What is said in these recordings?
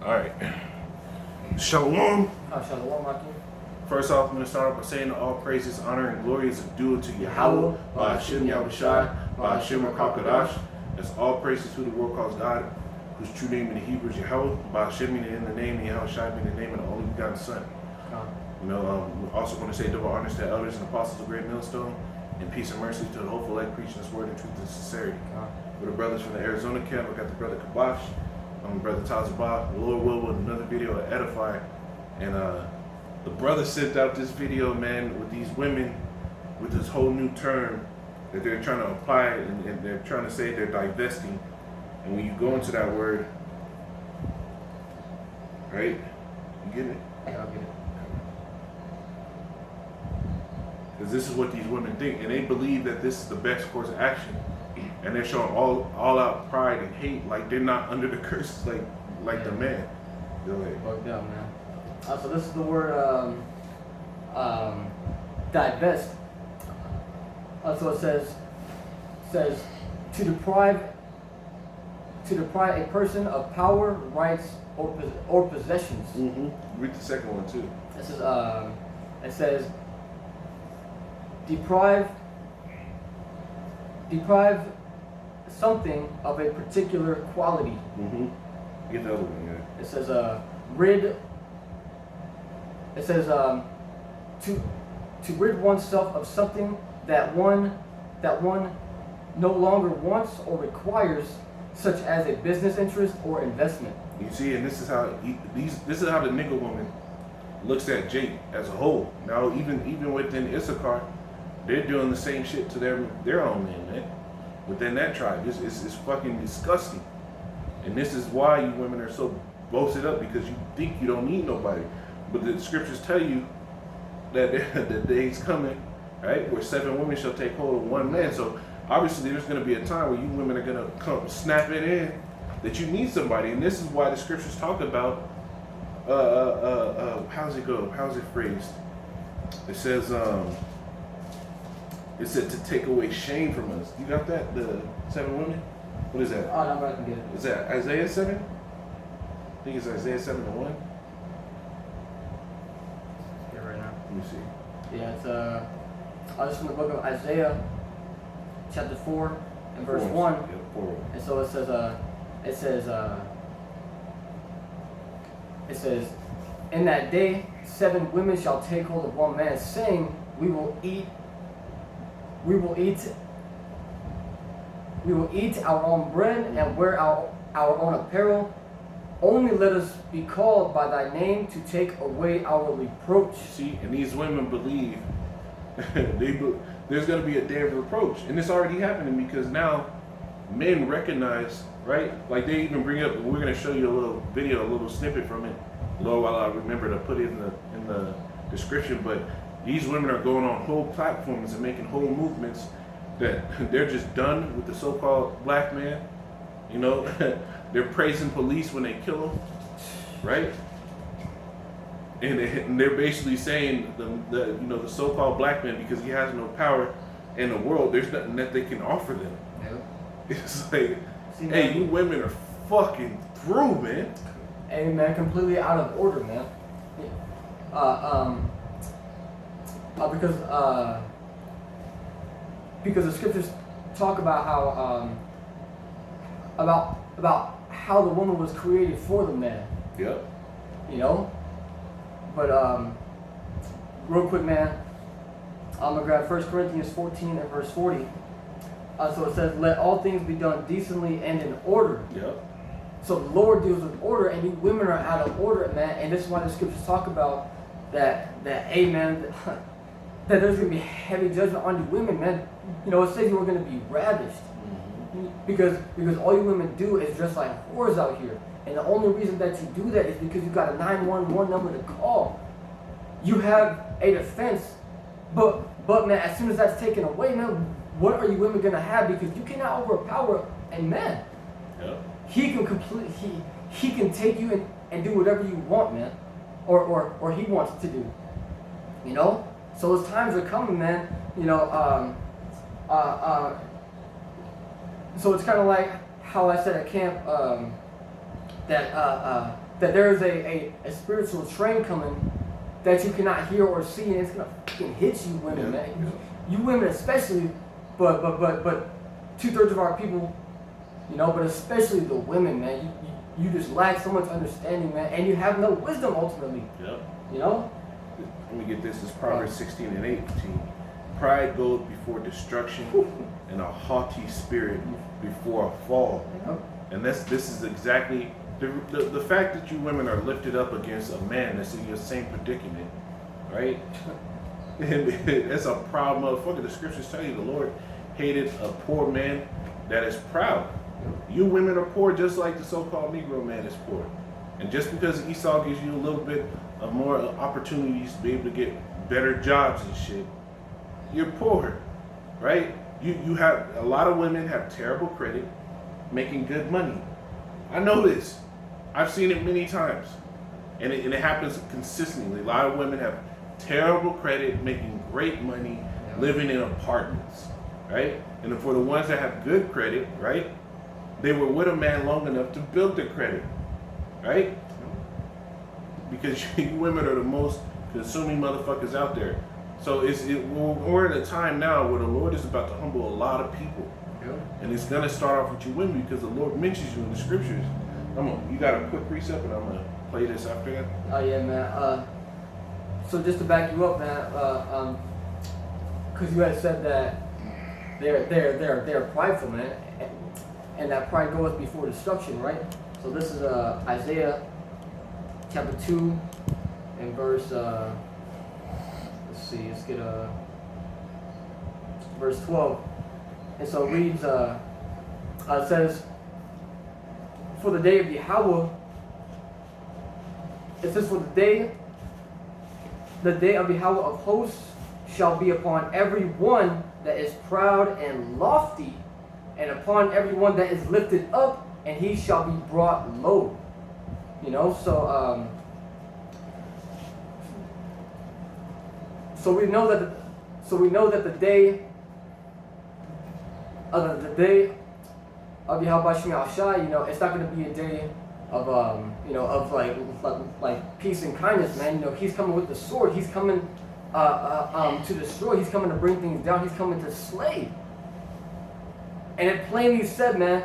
Alright. Shalom. Shalom, Maki. First off, I'm going to start off by saying that all praises, honor, and glory is due to Yahweh, Ba'ashem Yahushai, Ba'ashem HaKadosh. That's all praises to the world calls God, whose true name in the Hebrew is Yahweh, Ba'ashem meaning in the name, and Yahushai meaning the name of the only begotten Son. We also want to say double honors to the elders and apostles of Great Millstone, and peace and mercy to the hopeful light preaching this word in truth and sincerity. For the brothers from the Arizona camp, I got the brother Kabash, brother Tazabah. The Lord will with another video at Edify. And the brother sent out this video, man, with these women, with this whole new term that they're trying to apply, and they're trying to say they're divesting. And when you go into that word, right, you get it? Yeah, I'll get it. Because this is what these women think, and they believe that this is the best course of action, and they're showing all out pride and hate, like they're not under the curses like the man. Go ahead. Fucked up, man. So this is the word divest. So it says to deprive a person of power, rights, or possessions. Mm-hmm. Read the second one too. This is it says deprive something of a particular quality. Mm-hmm. Get the other one, yeah. It says rid. It says to rid oneself of something that one no longer wants or requires, such as a business interest or investment. You see, and this is how this is how the nigga woman looks at Jake as a whole. Now, even within Issachar, they're doing the same shit to their own man. Within that tribe, it's fucking disgusting. And this is why you women are so boasted up, because you think you don't need nobody. But the scriptures tell you that the day's coming, right, where 7 women shall take hold of one man. So obviously there's going to be a time where you women are going to come snap it in that you need somebody. And this is why the scriptures talk about how's it go? How's it phrased? It says it said to take away shame from us. You got that? The 7 women? What is that? Oh, no, but I can get it. Is that Isaiah 7? I think it's Isaiah 7:1. Get it right now. Let me see. Yeah, it's just from the book of Isaiah, chapter 4 and verse 1. Yeah, 4. And so it says, in that day 7 women shall take hold of one man, saying, we will eat our own bread and wear our own apparel. Only let us be called by thy name to take away our reproach. See, and these women believe there's going to be a day of reproach. And it's already happening, because now men recognize, right? Like they even bring up, we're going to show you a little video, a little snippet from it, Lord, while I remember to put it in the description. But these women are going on whole platforms and making whole movements that they're just done with the so-called black man. You know, they're praising police when they kill them, right? And they're basically saying the so-called black man, because he has no power in the world, there's nothing that they can offer them. Yep. It's like, hey, you women are fucking through, man. Hey, man, completely out of order, man. Because the scriptures talk about how about how the woman was created for the man. Yep. You know? But real quick, man, I'm gonna grab 1 Corinthians 14 and verse 40. So it says, let all things be done decently and in order. Yep. So the Lord deals with order, and you women are out of order, man. And this is why the scriptures talk about that amen, that there's gonna be heavy judgment on you women, man. You know, it says you are gonna be ravished. Because all you women do is dress like whores out here. And the only reason that you do that is because you got a 911 number to call. You have a defense, but man, as soon as that's taken away, man, what are you women gonna have? Because you cannot overpower a man. Yep. He can he can take you and do whatever you want, man, or he wants to do. You know. So those times are coming, man. You know. So it's kind of like how I said at camp. that there is a spiritual train coming that you cannot hear or see, and it's gonna fucking hit you women, man. You women especially, but 2/3 of our people, you know, but especially the women, man. You just lack so much understanding, man, and you have no wisdom ultimately. Yep. You know? Let me get this. It's Proverbs 16 and 18. Pride goes before destruction, and a haughty spirit before a fall. Yep. And this is exactly the fact that you women are lifted up against a man that's in your same predicament, right? And it's a proud motherfucker. The scriptures tell you the Lord hated a poor man that is proud. You women are poor just like the so-called Negro man is poor. And just because Esau gives you a little bit of more opportunities to be able to get better jobs and shit, you're poor, right? You have a lot of women have terrible credit, making good money. I know this. I've seen it many times, and it happens consistently. A lot of women have terrible credit, making great money, living in apartments, right? And for the ones that have good credit, right, they were with a man long enough to build their credit, right? Because you women are the most consuming motherfuckers out there. So we're at a time now where the Lord is about to humble a lot of people. And it's gonna start off with you women because the Lord mentions you in the scriptures. You got a quick precept, and I'm gonna play this after that. Oh yeah, man. So just to back you up, man, because you had said that they're prideful, man, and that pride goeth before destruction, right? So this is Isaiah chapter 2 and verse. Let's see. Let's get verse 12. And so it reads, it says, for the day of Yahweh, it says, for the day of Yahweh of hosts shall be upon every one that is proud and lofty, and upon every one that is lifted up, and he shall be brought low. You know, so we know that the day of Yahweh Shema Shai, you know, it's not going to be a day of you know, of like peace and kindness, man. You know, he's coming with the sword. He's coming to destroy. He's coming to bring things down. He's coming to slay. And it plainly said, man,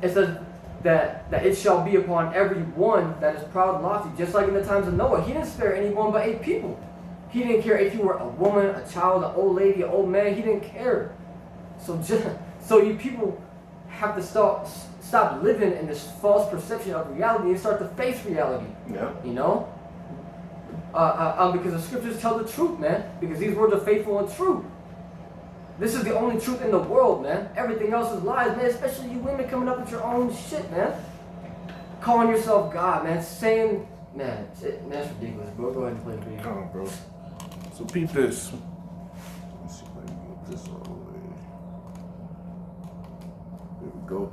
it says that it shall be upon every one that is proud and lofty, just like in the times of Noah. He didn't spare anyone but 8 people. He didn't care if you were a woman, a child, an old lady, an old man. He didn't care. So you people have to stop living in this false perception of reality and start to face reality. Yeah. You know? Because the scriptures tell the truth, man. Because these words are faithful and true. This is the only truth in the world, man. Everything else is lies, man. Especially you women coming up with your own shit, man. Calling yourself God, man. Saying, man, that's ridiculous, bro. Go ahead and play the video. Come on, bro. So peep this. Let's see if I can get this all the way. There we go.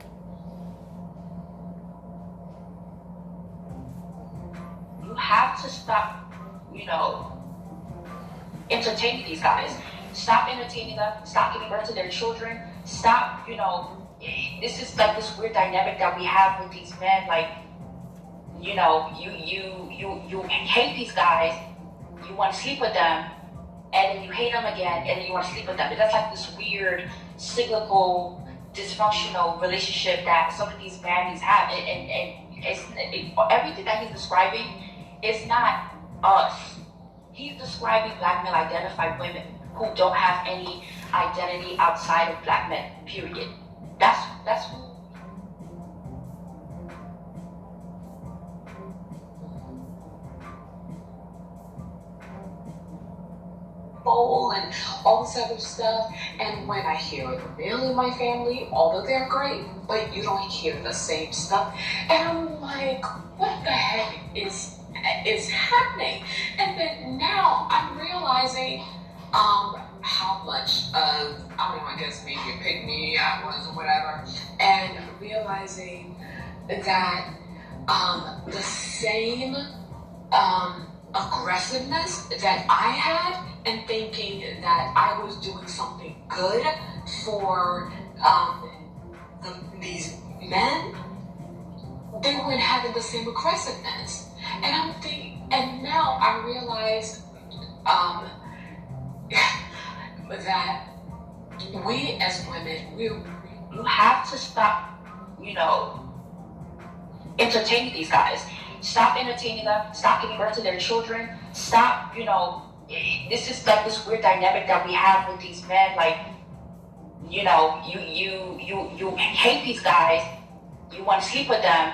You have to stop, you know, entertaining these guys. Stop entertaining them. Stop giving birth to their children. Stop, you know, this is like this weird dynamic that we have with these men. Like, you know, you hate these guys. You want to sleep with them, and then you hate them again, and then you want to sleep with them. That's like this weird, cyclical, dysfunctional relationship that some of these families have. And everything that he's describing is not us. He's describing black male identified women who don't have any identity outside of black men, period. That's who. And all this other stuff, and when I hear the male in my family, although they're great, but you don't hear the same stuff, and I'm like, what the heck is happening? And then now I'm realizing how much of, I don't know, I guess maybe a pick me I was or whatever, and realizing that the same aggressiveness that I had, and thinking that I was doing something good for these men, they weren't having the same aggressiveness. And I'm thinking, and now I realize that we as women, You have to stop, entertaining these guys. Stop entertaining them. Stop giving birth to their children. Stop, this is like this weird dynamic that we have with these men. Like, you hate these guys. You want to sleep with them,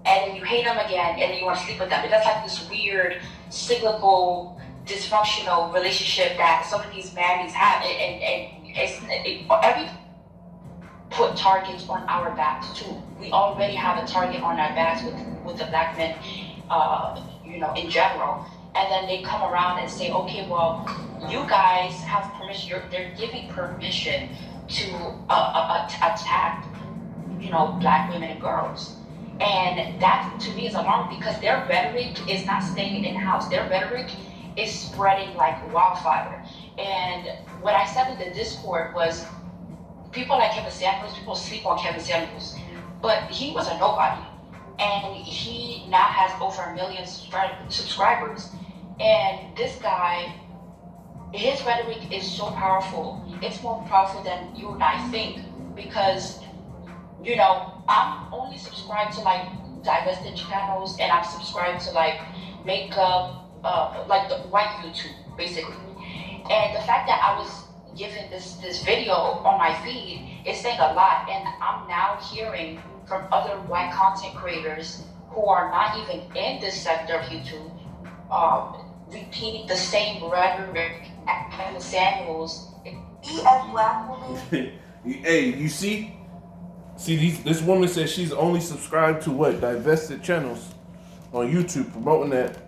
and then you hate them again, and then you want to sleep with them. That's like this weird, cyclical, dysfunctional relationship that some of these men have, every put targets on our backs too. We already have a target on our backs with the black men, in general. And then they come around and say, okay, well, you guys have permission. They're giving permission to attack, black women and girls. And that to me is alarming because their rhetoric is not staying in house. Their rhetoric is spreading like wildfire. And what I said in the Discord was, people like Kevin Samuels, people sleep on Kevin Samuels, but he was a nobody. And he now has over 1 million subscribers. And this guy, his rhetoric is so powerful. It's more powerful than you and I think, because, I'm only subscribed to like divested channels, and I'm subscribed to like makeup, like the white YouTube, basically. And the fact that I was given this video on my feed is saying a lot, and I'm now hearing from other white content creators who are not even in this sector of YouTube, repeating the same rhetoric as Kevin Samuels. as black women. Hey, you see? This woman says she's only subscribed to what? Divested channels on YouTube promoting that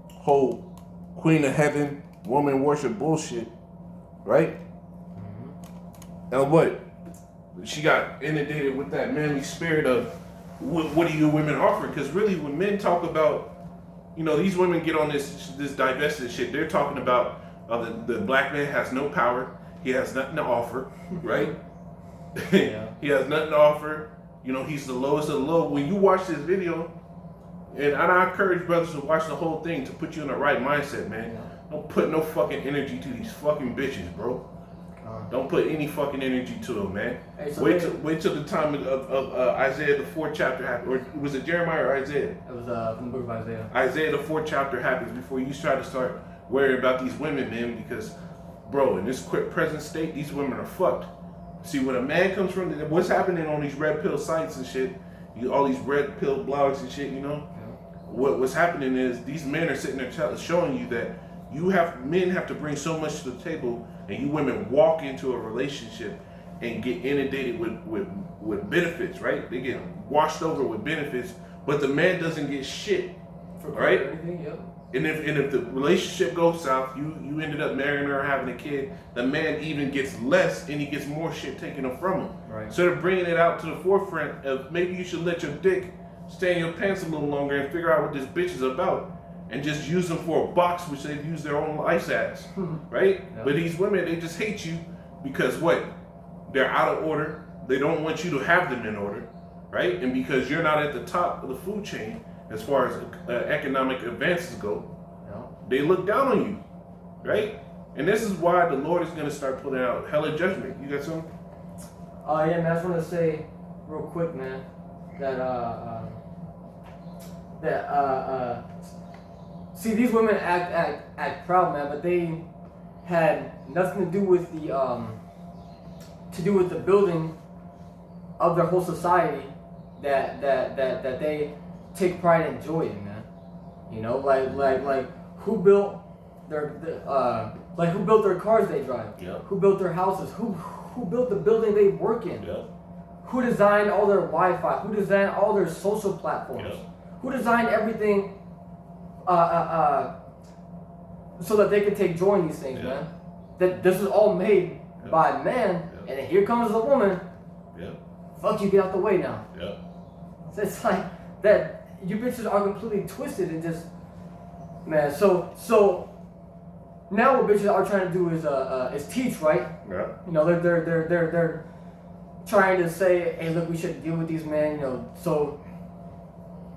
whole Queen of Heaven, woman worship bullshit, right? And what? She got inundated with that manly spirit of what do you women offer? Because really, when men talk about, these women get on this divested shit, they're talking about the black man has no power, he has nothing to offer, right? Yeah. He has nothing to offer. He's the lowest of the low. When you watch this video, and I encourage brothers to watch the whole thing to put you in the right mindset, man. Yeah. Don't put no fucking energy to these fucking bitches, bro. Don't put any fucking energy to them, man. Hey, so wait till the time of Isaiah the 4th chapter happens. Or was it Jeremiah or Isaiah? It was from the book of Isaiah. Isaiah the 4th chapter happens before you try to start worrying about these women, man. Because, bro, in this present state, these women are fucked. See, when a man comes from, what's happening on these red pill sites and shit, all these red pill blogs and shit, what's happening is these men are sitting there showing you that men have to bring so much to the table, and you women walk into a relationship and get inundated with benefits, right? They get washed over with benefits, but the man doesn't get shit, right? Everything, yep. And if the relationship goes south, you ended up marrying her, having a kid, the man even gets less, and he gets more shit taken from him. Right. Instead of bringing it out to the forefront of maybe you should let your dick stay in your pants a little longer and figure out what this bitch is about, and just use them for a box, which they've used their own ice ass, right? Yeah. But these women, they just hate you because what? They're out of order. They don't want you to have them in order, right? And because you're not at the top of the food chain as far as economic advances go, they look down on you, right? And this is why the Lord is going to start putting out hella judgment. You got something? Yeah, man, I just want to say real quick, man, that see, these women act proud, man, but they had nothing to do with the building of their whole society that they take pride and joy in, man. Like who built their cars they drive? Yeah. Who built their houses? Who built the building they work in? Yeah. Who designed all their Wi-Fi? Who designed all their social platforms? Yeah. Who designed everything so that they can take joy in these things, Yeah. man? That this is all made Yeah. by man, Yeah. and then here comes a woman. Yeah. Fuck you, get out the way now. Yeah. So it's like that. You bitches are completely twisted and just, man. So now what bitches are trying to do is teach, right? Yeah. They're trying to say, hey, look, we should deal with these men, you know. So,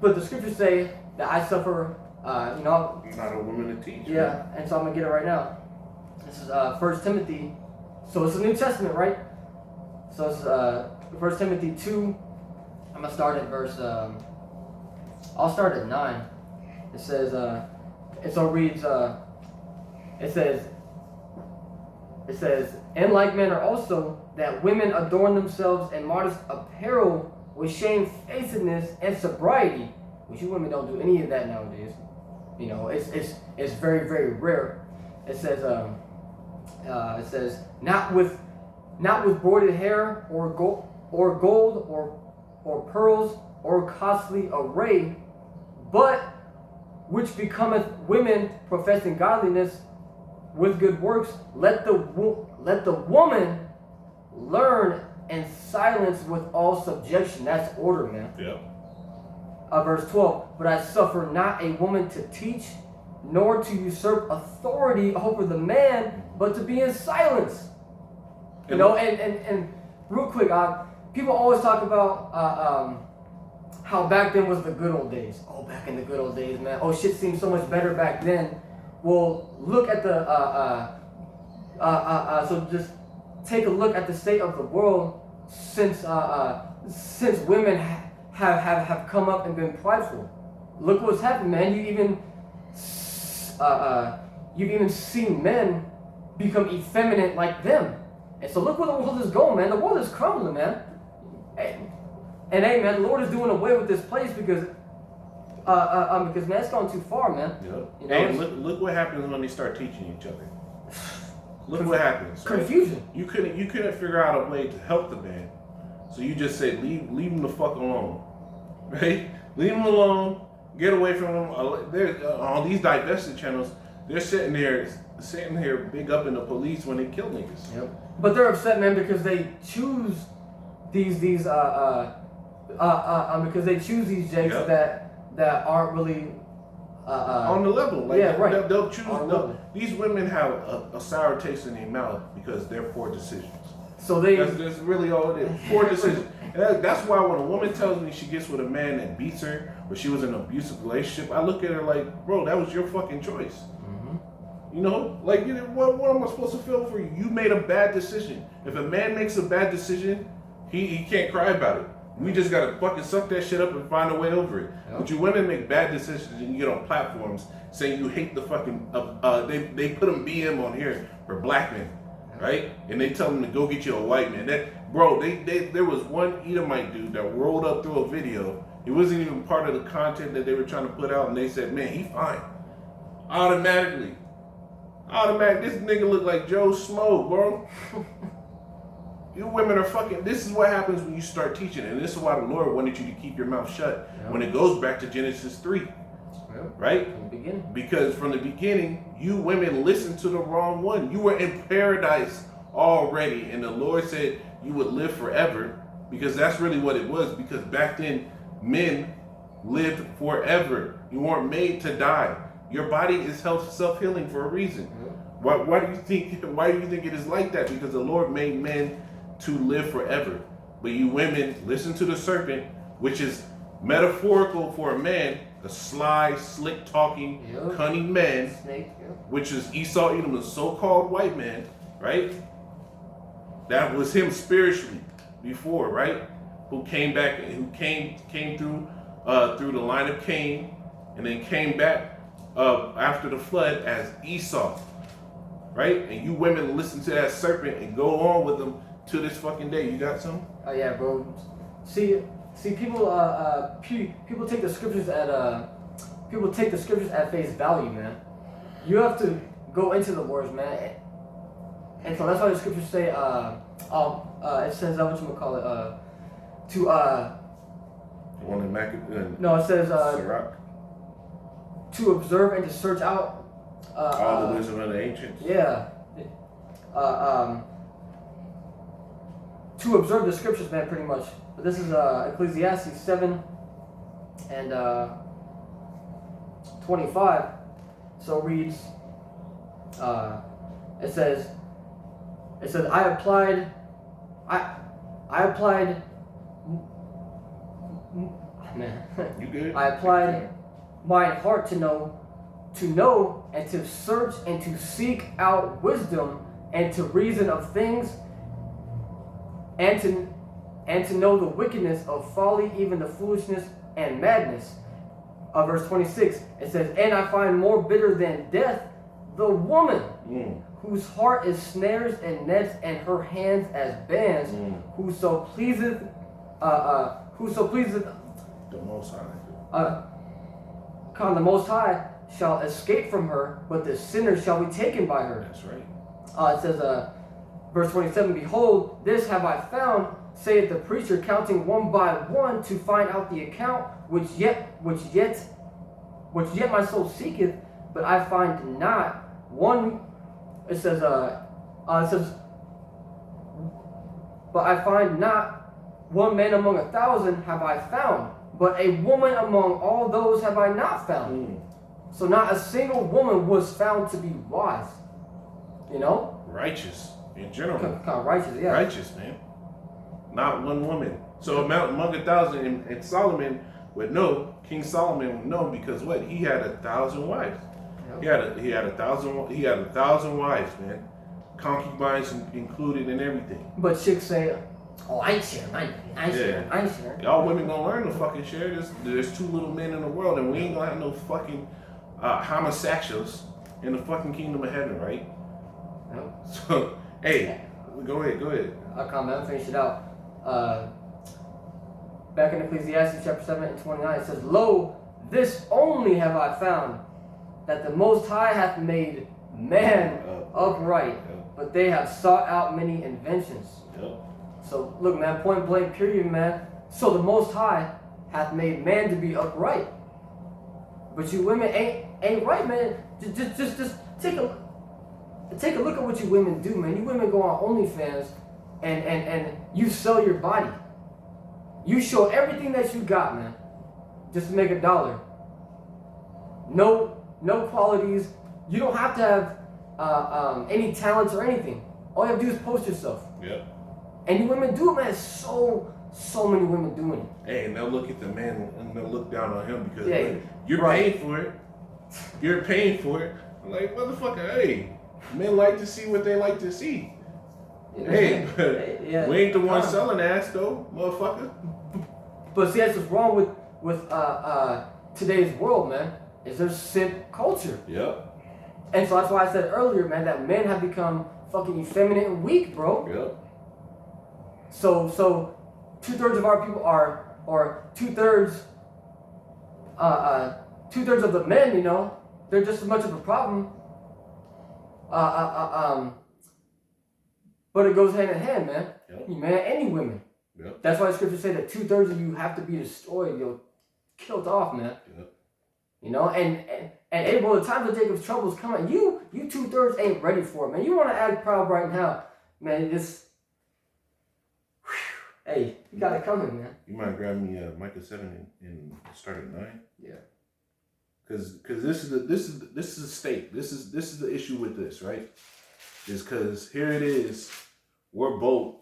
but the scriptures say that I suffer, you know. Not a woman to teach. Yeah, and so I'm gonna get it right now. This is 1 Timothy. So it's the New Testament, right? So it's 1 Timothy 2. I'm gonna start at verse. I'll start at 9. It says. It so reads. It says, in like manner also that women adorn themselves in modest apparel with shamefacedness and sobriety, which you women don't do any of that nowadays. You know, it's very, very rare. It says not with broided hair or gold or pearls or costly array, but which becometh women professing godliness with good works. Let the woman learn in silence with all subjection. That's order, man. Yeah. Verse 12. But I suffer not a woman to teach, nor to usurp authority over the man, but to be in silence. You know, and real quick, people always talk about how back then was the good old days. Oh, back in the good old days, man. Oh, shit seemed so much better back then. Well, look at the so just take a look at the state of the world since women have come up and been prideful. Look what's happened, man. You've even seen men become effeminate like them. And so look where the world is going, man. The world is crumbling, man. And hey, man, the Lord is doing away with this place because man, it's gone too far, man. Yep. You know, Hey, look what happens when they start teaching each other. Look what happens. Right? Confusion. You couldn't figure out a way to help the man, so you just said leave him the fuck alone, right? Leave him alone. Get away from him. They're on these divested channels. They're sitting here big up in the police when they kill niggas. Yep. But they're upset, man, because they choose these because they choose these jakes that aren't really on the level. Like, yeah, right. They'll choose. On the level. These women have a sour taste in their mouth because they're poor decisions. So That's really all it is. Poor decisions. And that's why when a woman tells me she gets with a man that beats her or she was in an abusive relationship, I look at her like, bro, that was your fucking choice. Mm-hmm. You know, like, what am I supposed to feel for you? You made a bad decision. If a man makes a bad decision, he can't cry about it. We just gotta fucking suck that shit up and find a way over it. Yep. But you women make bad decisions and you get on platforms saying you hate the fucking, they put them BM on here for black men, right? And they tell them to go get you a white man. There was one Edomite dude that rolled up through a video. He wasn't even part of the content that they were trying to put out, and they said, man, he fine. Automatically, this nigga look like Joe Smo, bro. You women are fucking, this is what happens when you start teaching, and this is why the Lord wanted you to keep your mouth shut when it goes back to Genesis 3, right? From the beginning. Because from the beginning, you women listened to the wrong one. You were in paradise already, and the Lord said you would live forever, because that's really what it was, because back then, men lived forever. You weren't made to die. Your body is self-healing for a reason. Why do you think it is like that? Because the Lord made men to live forever. But you women listen to the serpent, which is metaphorical for a man, a sly, slick talking, cunning man, which is Esau Edom, the so-called white man, right? That was him spiritually before, right? Who came back, who came through the line of Cain, and then came back after the flood as Esau, right? And you women listen to that serpent and go on with them to this fucking day. You got some? Oh yeah, bro. See, people take the scriptures at face value, man. You have to go into the words, man. And so that's why the scriptures say, it says One in Maccabees. no, it says Sirach. to observe and to search out All the wisdom of the ancients. yeah, to observe the scriptures, man, pretty much. But this is Ecclesiastes 7 and 25. So it reads, it says, I I applied. Man, You good? I applied my heart to know, and to search and to seek out wisdom and to reason of things, and to know the wickedness of folly, even the foolishness and madness. Verse 26, it says, and I find more bitter than death the woman whose heart is snares and nets and her hands as bands, whoso pleaseth The Most High. God the Most High shall escape from her, but the sinner shall be taken by her. That's right. It says, verse 27, behold, this have I found, saith the preacher, counting one by one to find out the account which yet my soul seeketh, but I find not one. It says, but I find not one man among 1,000 have I found, but a woman among all those have I not found. So not a single woman was found to be wise. You know? Righteous in general. Kind of righteous, yeah. Righteous, man. Not one woman. So among 1,000, and Solomon would know, King Solomon would know, because what? He had 1,000 wives. Yep. He had 1,000 wives, man. Concubines included and everything. But chicks say, oh, I ain't sharing. I ain't sharing. Y'all women gonna learn to fucking share. There's too little men in the world, and we ain't gonna have no fucking homosexuals in the fucking kingdom of heaven, right? Yep. So, hey, go ahead. I'll comment, I'll finish it out. Back in Ecclesiastes chapter 7 and 29, it says, lo, this only have I found, that the Most High hath made man upright, but they have sought out many inventions. Yep. So look, man, point blank period, man. So the Most High hath made man to be upright, but you women ain't right, man. Just take a look at what you women do, man. You women go on OnlyFans and you sell your body. You show everything that you got, man, just to make $1. No qualities. You don't have to have any talents or anything. All you have to do is post yourself. Yep. And you women do it, man. So many women doing it. Hey, and they'll look at the man and they'll look down on him because you're right. paying for it. You're paying for it. I'm like, motherfucker, hey, men like to see what they like to see. Hey, but we ain't the one selling ass though, motherfucker. But see, that's what's wrong with today's world, man. Is there's simp culture. Yep. And so that's why I said earlier, man, that men have become fucking effeminate and weak, bro. Yep. So 2/3 of our people are, or 2/3 of the men, you know, they're just as much of a problem. But it goes hand in hand, man. Yep. Man and you women. Yep. That's why the scriptures say that 2/3 of you have to be destroyed, killed off, man. Yep. You know, and Abel, the times of Jacob's troubles coming. You 2/3 ain't ready for it, man. You want to act proud right now, man. Hey, you got it coming, man. You might grab me Micah 7 and start at 9. Yeah. Because this is the stake. This is the issue with this, right? Is because here it is, we're both,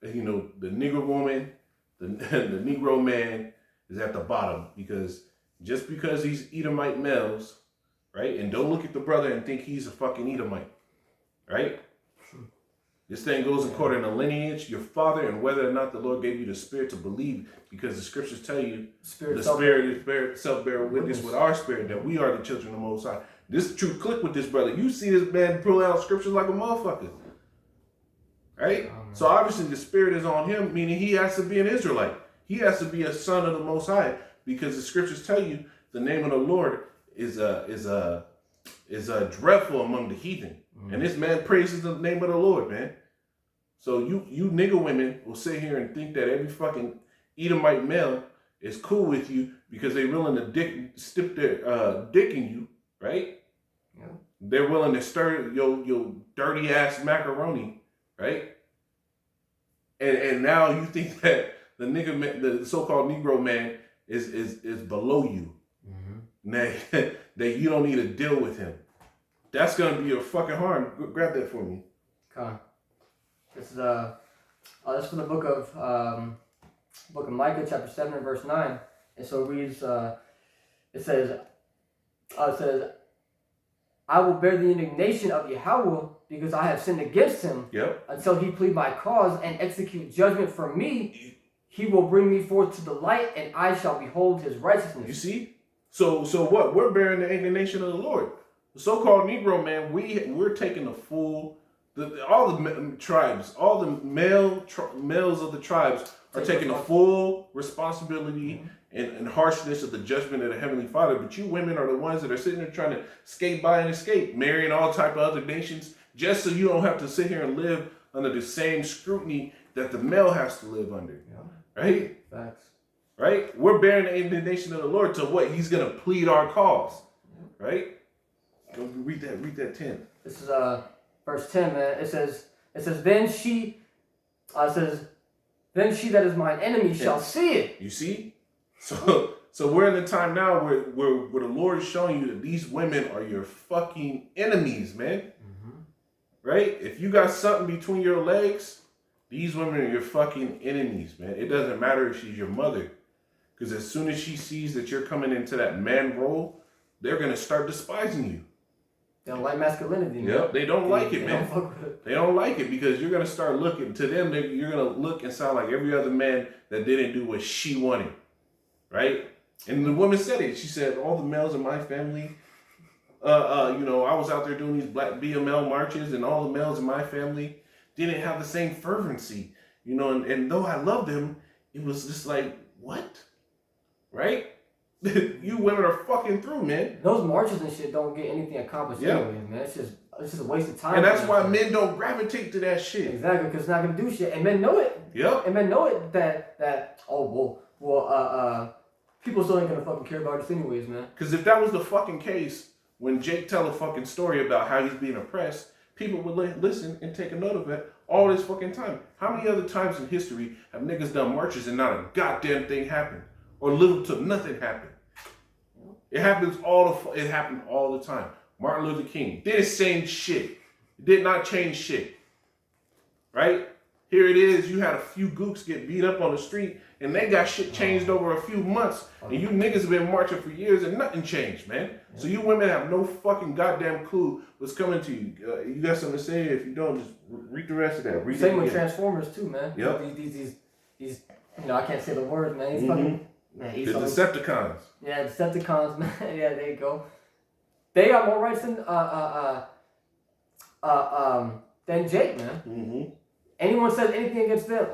you know, the Negro woman, the Negro man is at the bottom because just because he's Edomite males, right? And don't look at the brother and think he's a fucking Edomite, right? This thing goes according to lineage, your father, and whether or not the Lord gave you the spirit to believe, because the scriptures tell you the spirit self-bear witness with our spirit that we are the children of the Most High. This truth click with this brother. You see this man pull out scriptures like a motherfucker, right? So obviously the spirit is on him, meaning he has to be an Israelite. He has to be a son of the Most High, because the scriptures tell you the name of the Lord is dreadful among the heathen. And this man praises the name of the Lord, man. So you nigger women will sit here and think that every fucking Edomite male is cool with you because they're willing to stick their dick in you, right? Yeah. They're willing to stir your dirty ass macaroni, right? And now you think that the so-called Negro man is below you. Mm-hmm. That you don't need to deal with him. That's gonna be a fucking harm. Grab that for me. Okay. This is That's from the book of Micah, chapter 7 and verse 9. And so it reads, it says, I will bear the indignation of Yahweh because I have sinned against him. Yep. Until he plead my cause and execute judgment for me, he will bring me forth to the light, and I shall behold his righteousness. You see? So what? We're bearing the indignation of the Lord. The so-called Negro man, we're taking the full, all the tribes, all the males of the tribes are taking the full responsibility and harshness of the judgment of the Heavenly Father. But you women are the ones that are sitting there trying to skate by and escape, marrying all type of other nations, just so you don't have to sit here and live under the same scrutiny that the male has to live under. Yeah. Right? Facts. Right? We're bearing the indignation of the Lord to what? He's going to plead our cause. Right? Go read that 10. This is verse 10, man. It says, then she that is mine enemy shall see it. You see? So we're in a time now where the Lord is showing you that these women are your fucking enemies, man. Mm-hmm. Right? If you got something between your legs, these women are your fucking enemies, man. It doesn't matter if she's your mother. Because as soon as she sees that you're coming into that man role, they're going to start despising you. They don't like masculinity. Yep, they don't like it, man. They don't like it because you're going to start looking, to them, you're going to look and sound like every other man that didn't do what she wanted. Right? And the woman said it. She said, all the males in my family, I was out there doing these black BML marches, and all the males in my family didn't have the same fervency. And though I loved them, it was just like, what? Right? You women are fucking through, man. Those marches and shit don't get anything accomplished anyways, man. It's just a waste of time. And that's why men don't gravitate to that shit. Exactly, because it's not gonna do shit. And men know it. Yep. And men know it that people still ain't gonna fucking care about this anyways, man. Because if that was the fucking case, when Jake tell a fucking story about how he's being oppressed, people would listen and take a note of it all this fucking time. How many other times in history have niggas done marches and not a goddamn thing happened? Or little to nothing happened? It happened all the time. Martin Luther King did the same shit. It did not change shit. Right? Here it is, you had a few gooks get beat up on the street and they got shit changed over a few months. And you niggas have been marching for years and nothing changed, man. So you women have no fucking goddamn clue what's coming to you. You got something to say? If you don't, just read the rest of that. Read Same with Transformers too, man. Yep. These I can't say the words, man. He's fucking, man. The Decepticons. Yeah, Decepticons, man. Yeah, there you go. They got more rights than Jake, man. Mm-hmm. Anyone says anything against them,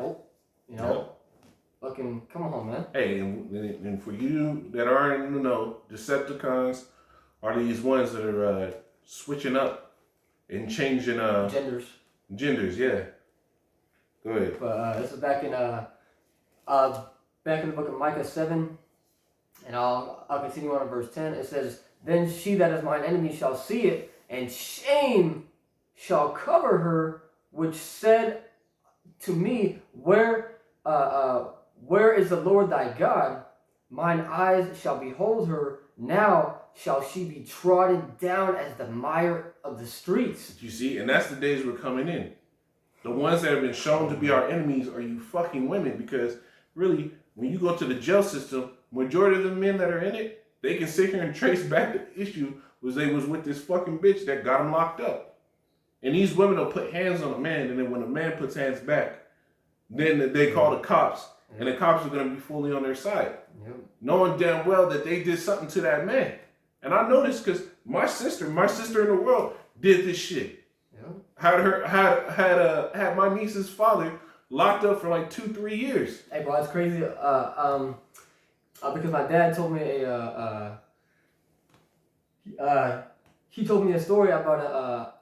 fucking come on, man. Hey, and for you that aren't in the know, Decepticons are these ones that are switching up and changing genders, yeah. Go ahead. But this is back in the book of Micah 7, and I'll continue on in verse 10. It says, then she that is mine enemy shall see it, and shame shall cover her, which said to me, where is the Lord thy God? Mine eyes shall behold her. Now shall she be trodden down as the mire of the streets. You see, and that's the days we're coming in. The ones that have been shown to be our enemies are you fucking women, because really, when you go to the jail system, majority of the men that are in it, they can sit here and trace back the issue was they was with this fucking bitch that got them locked up. And these women will put hands on a man, and then when a man puts hands back, then they call the cops, and the cops are going to be fully on their side, knowing damn well that they did something to that man. And I know this because my sister in the world did this shit. Had my niece's father locked up for like 2-3 years. Hey, bro, it's crazy. Because my dad told me he told me a story about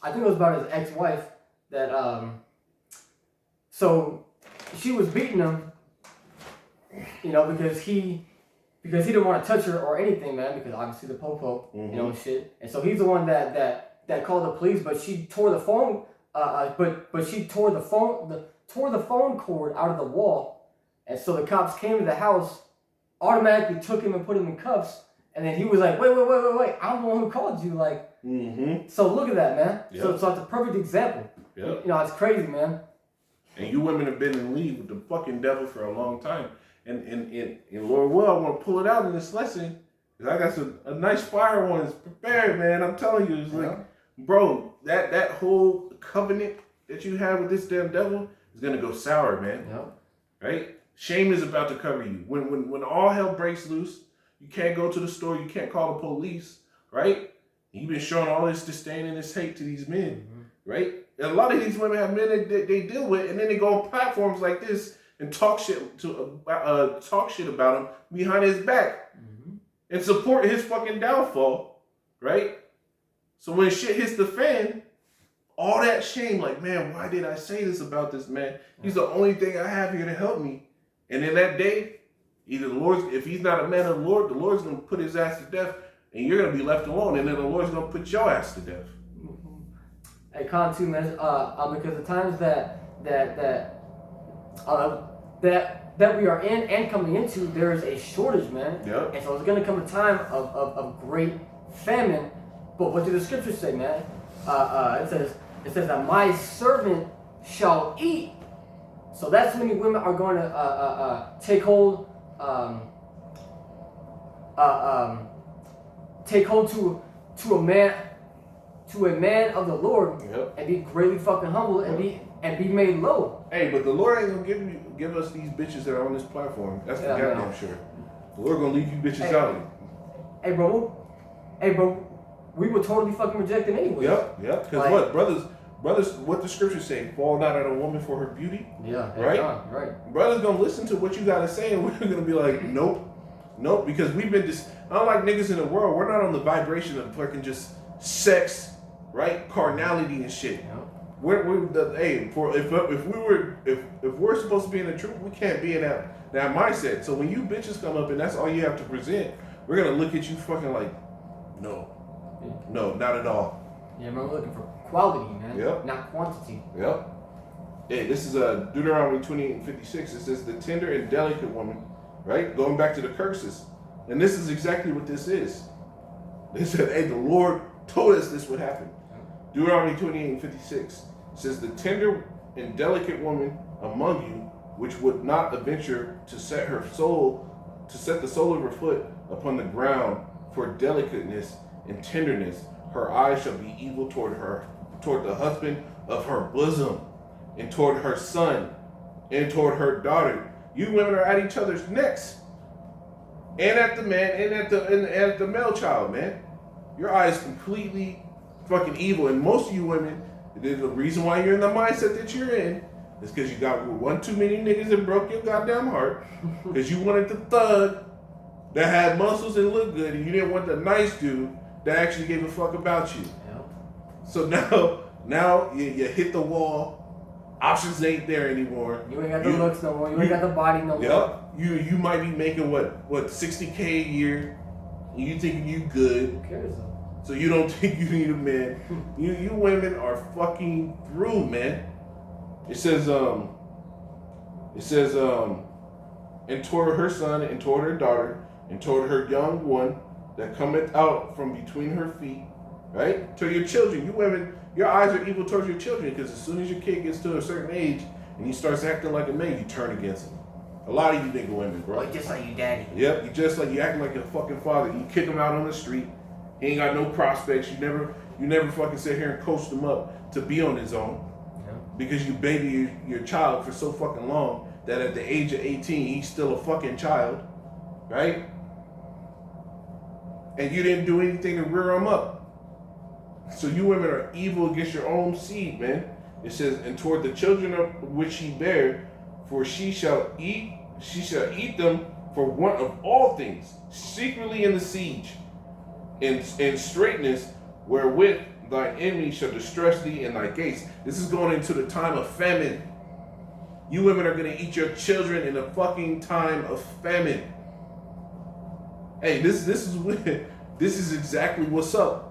I think it was about his ex-wife that so she was beating him, because he didn't want to touch her or anything, man, because obviously the popo, and shit. And so he's the one that called the police, but she tore the phone but she tore the phone cord out of the wall. And so the cops came to the house, automatically took him and put him in cuffs. And then he was like, wait, I'm the one who called you. Like, So look at that, man. Yep. So it's like the perfect example. Yep. It's crazy, man. And you women have been in league with the fucking devil for a long time. And Lord will, I want to pull it out in this lesson. Because I got a nice fire one. It's prepared, man. I'm telling you. It's like, bro, that whole covenant that you have with this damn devil is going to go sour, man. Yep. Right? Shame is about to cover you. When all hell breaks loose, you can't go to the store. You can't call the police, right? You've been showing all this disdain and this hate to these men, right? And a lot of these women have men that they deal with, and then they go on platforms like this and talk shit about him behind his back and support his fucking downfall, right? So when shit hits the fan, all that shame, like, man, why did I say this about this man? He's the only thing I have here to help me. And in that day, either the Lord, if he's not a man of the Lord's going to put his ass to death, and you're going to be left alone, and then the Lord's going to put your ass to death. Hey, Con, too, man, because the times that we are in and coming into, there is a shortage, man. Yep. And so it's going to come a time of great famine. But what do the scriptures say, man? It says that my servant shall eat. So that's many women are going to take hold to a man of the Lord, and be greatly fucking humble and be made low. Hey, but the Lord ain't gonna give us these bitches that are on this platform. That's for goddamn sure. The Lord gonna leave you bitches out. Hey, bro, we were totally fucking rejected anyway. Yep. Because like, what, brothers, what the scriptures say, fall not at a woman for her beauty. Yeah. Right. Brothers gonna listen to what you gotta say, and we're gonna be like, nope, because we've been unlike niggas in the world, we're not on the vibration of fucking just sex, right? Carnality and shit. Yep. If we're supposed to be in the truth, we can't be in that mindset. So when you bitches come up and that's all you have to present, we're gonna look at you fucking like, no, not at all. Yeah, man, we're looking for quality, man. Yep. Not quantity. Yep. Hey, this is Deuteronomy 28:56. It says the tender and delicate woman, right? Going back to the curses, and this is exactly what this is. They said, hey, the Lord told us this would happen. Deuteronomy 28:56 says, the tender and delicate woman among you, which would not adventure to set the sole of her foot upon the ground for delicateness and tenderness, her eyes shall be evil toward the husband of her bosom, and toward her son, and toward her daughter. You women are at each other's necks, and at the man, and at the male child, man. Your eye is completely fucking evil, and most of you women, the reason why you're in the mindset that you're in is because you got one too many niggas that broke your goddamn heart, because you wanted the thug that had muscles and looked good, and you didn't want the nice dude that actually gave a fuck about you. Yep. So now you hit the wall. Options ain't there anymore. You ain't got the looks no more. You ain't got the body no more. Yep. You might be making what $60K a year, and you thinking you good. Who cares though? So you don't think you need a man. You women are fucking through, man. It says and toward her son, and toward her daughter, and toward her young one that cometh out from between her feet, right? To your children. You women, your eyes are evil towards your children, because as soon as your kid gets to a certain age and he starts acting like a man, you turn against him. A lot of you nigga women, bro. Just like you daddy. Yep, you acting like your fucking father. You kick him out on the street. He ain't got no prospects. You never fucking sit here and coach him up to be on his own. Yeah. Because you baby your child for so fucking long that at the age of 18, he's still a fucking child, right? And you didn't do anything to rear him up. So you women are evil against your own seed, man. It says, and toward the children of which she bare, for she shall eat them for want of all things, secretly in the siege, in straitness, wherewith thy enemy shall distress thee in thy gates. This is going into the time of famine. You women are going to eat your children in a fucking time of famine. Hey, this is exactly what's up.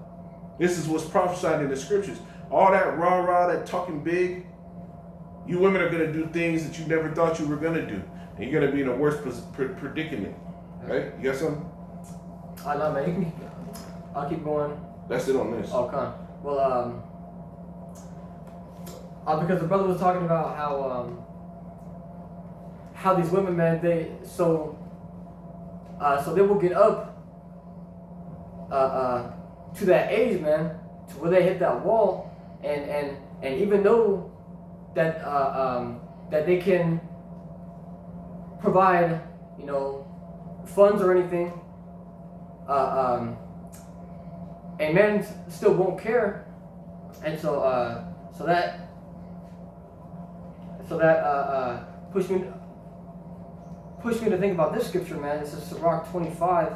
This is what's prophesied in the scriptures. All that rah-rah, that talking big, you women are going to do things that you never thought you were going to do. And you're going to be in a worse predicament. Right? You got something? No, man. I'll keep going. That's it on this. Oh, come. Well, because the brother was talking about how how these women, man, so they will get up to that age, man, to where they hit that wall, and even though that that they can provide, you know, funds or anything, a man still won't care, and so that pushed me to think about this scripture, man. This is Sirach 25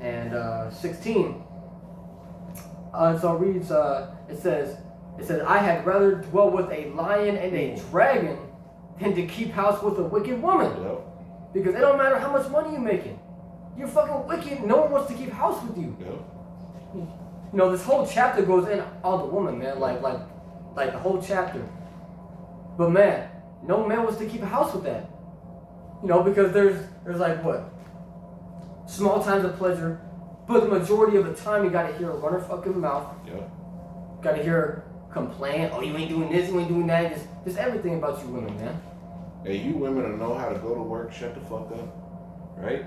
and 16. So it reads, it says, I had rather dwell with a lion and a dragon than to keep house with a wicked woman. Yep. Because it don't matter how much money you're making. You're fucking wicked. No one wants to keep house with you. Yep. You know, this whole chapter goes in on the woman, man. Like the whole chapter. But man, no man wants to keep a house with that. You know, because there's like what? Small times of pleasure, but the majority of the time you gotta hear her run her fucking mouth. Yep. Gotta hear her complain. Oh, you ain't doing this, you ain't doing that. Just everything about you women, man. Hey, you women know how to go to work, shut the fuck up, right?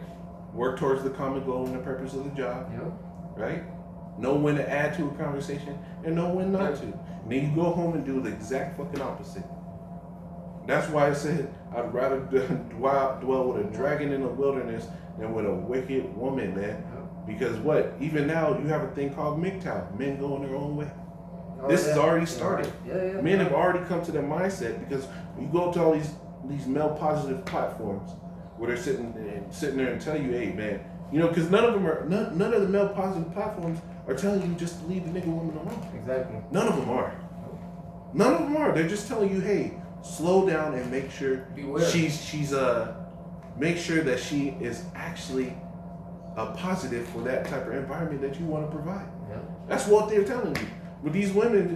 Work towards the common goal and the purpose of the job, Yep. right? Know when to add to a conversation and know when not to. And then you go home and do the exact fucking opposite. That's why I said I'd rather dwell with a dragon in the wilderness than with a wicked woman, man. Because what? Even now, you have a thing called MGTOW. Men going their own way. Oh, This yeah. has already started. Yeah. Men have already come to that mindset because you go to all these male positive platforms where they're sitting there and tell you, hey man, you know, because none of the male positive platforms are telling you just to leave the nigga woman alone. Exactly. None of them are. None of them are. They're just telling you, hey, slow down and make sure Beware. make sure that she is actually a positive for that type of environment that you want to provide. Yeah. That's what they're telling you. But these women,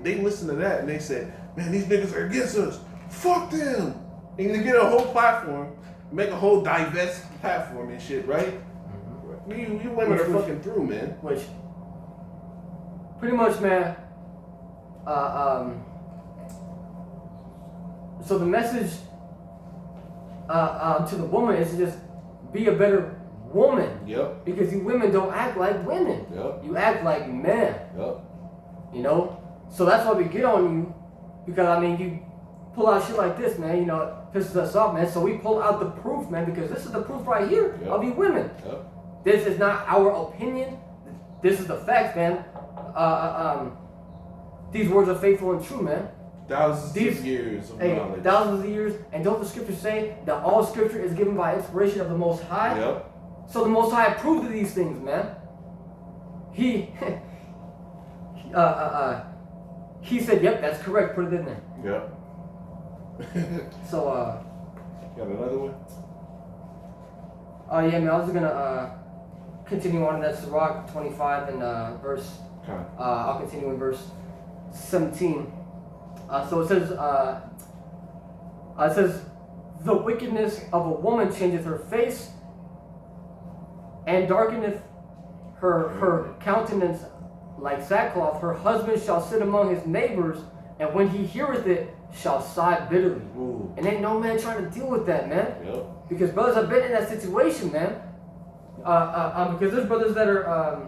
they listen to that and they say, man, these niggas are against us. Fuck them. And they get a whole platform, make a whole diverse platform and shit, right? Mm-hmm. You women are Which- fucking through, man. Which, pretty much, man. So the message to the woman is to just be a better woman. Yep. Because you women don't act like women. Yep. You act like men. Yep. You know? So that's why we get on you. Because, I mean, you pull out shit like this, man. You know, it pisses us off, man. So we pull out the proof, man. Because this is the proof right here Yep. of you women. Yep. This is not our opinion. This is the facts, man. These words are faithful and true, man. Thousands of years of Hey, knowledge. thousands of years. And don't the scriptures say that all scripture is given by inspiration of the Most High? Yep. So the Most High approved of these things, man. He said, yep, that's correct. Put it in there. Yep. So, Got another one? yeah, man, I was gonna continue on in that Sirach 25 and verse. Okay. I'll continue in verse 17. So it says, the wickedness of a woman changeth her face, and darkeneth her countenance like sackcloth. Her husband shall sit among his neighbors, and when he heareth it, shall sigh bitterly. Ooh. And ain't no man trying to deal with that, man. Yep. Because brothers have been in that situation, man. Because there's brothers that are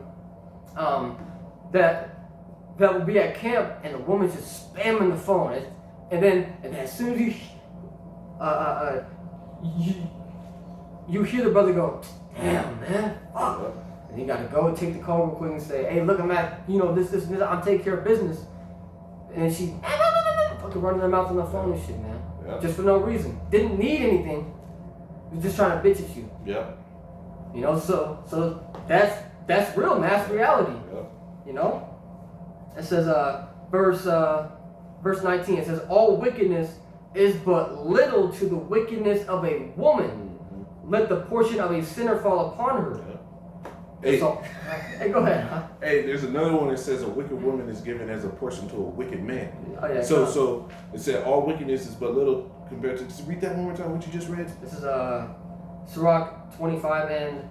that will be at camp and the woman's just spamming the phone, and then as soon as you hear the brother go, damn man, fuck. Yep. And you gotta go and take the call real quick and say, hey, look, I'm at, you know, this, I'm taking care of business. And then she fucking running her mouth on the phone and shit, man. Yep. Just for no reason. Didn't need anything. Was just trying to bitch at you. Yep. You know, so that's real, man. That's reality. Yep. You know? It says verse 19, it says, all wickedness is but little to the wickedness of a woman. Mm-hmm. Let the portion of a sinner fall upon her. Yep. Hey, So, hey, go ahead, huh? hey, there's another one that says a wicked woman is given as a portion to a wicked man. Oh, yeah, So come on. so it said all wickedness is but little compared to. Just read that one more time. What you just read. This is Sirach 25 and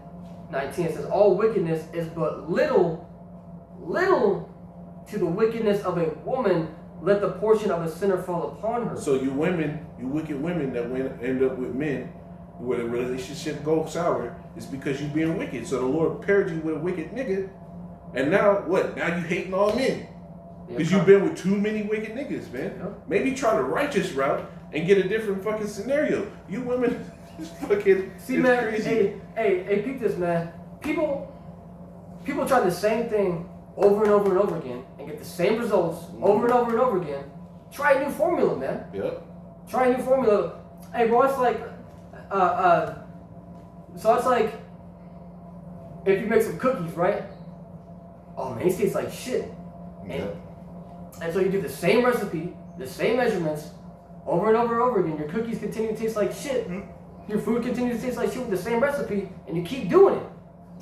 19. It says, all wickedness is but little to the wickedness of a woman. let the portion of a sinner fall upon her. So you women, you wicked women that end up with men where the relationship goes sour, is because you being wicked. So the Lord paired you with a wicked nigga, and now what? Now you hating all men because you've been with too many wicked niggas, man. Yep. Maybe try the righteous route and get a different fucking scenario. You women, is fucking See, it's man, crazy. hey, peep this, man. People try the same thing over and over and over again and get the same results over and over and over again. Try a new formula, man. Yep. Try a new formula. Hey, bro, it's like, so it's like, if you make some cookies, right? Oh man, these taste like shit. Yep. And so you do the same recipe, the same measurements, over and over and over again. Your cookies continue to taste like shit. Your food continues to taste like shit with the same recipe, and you keep doing it.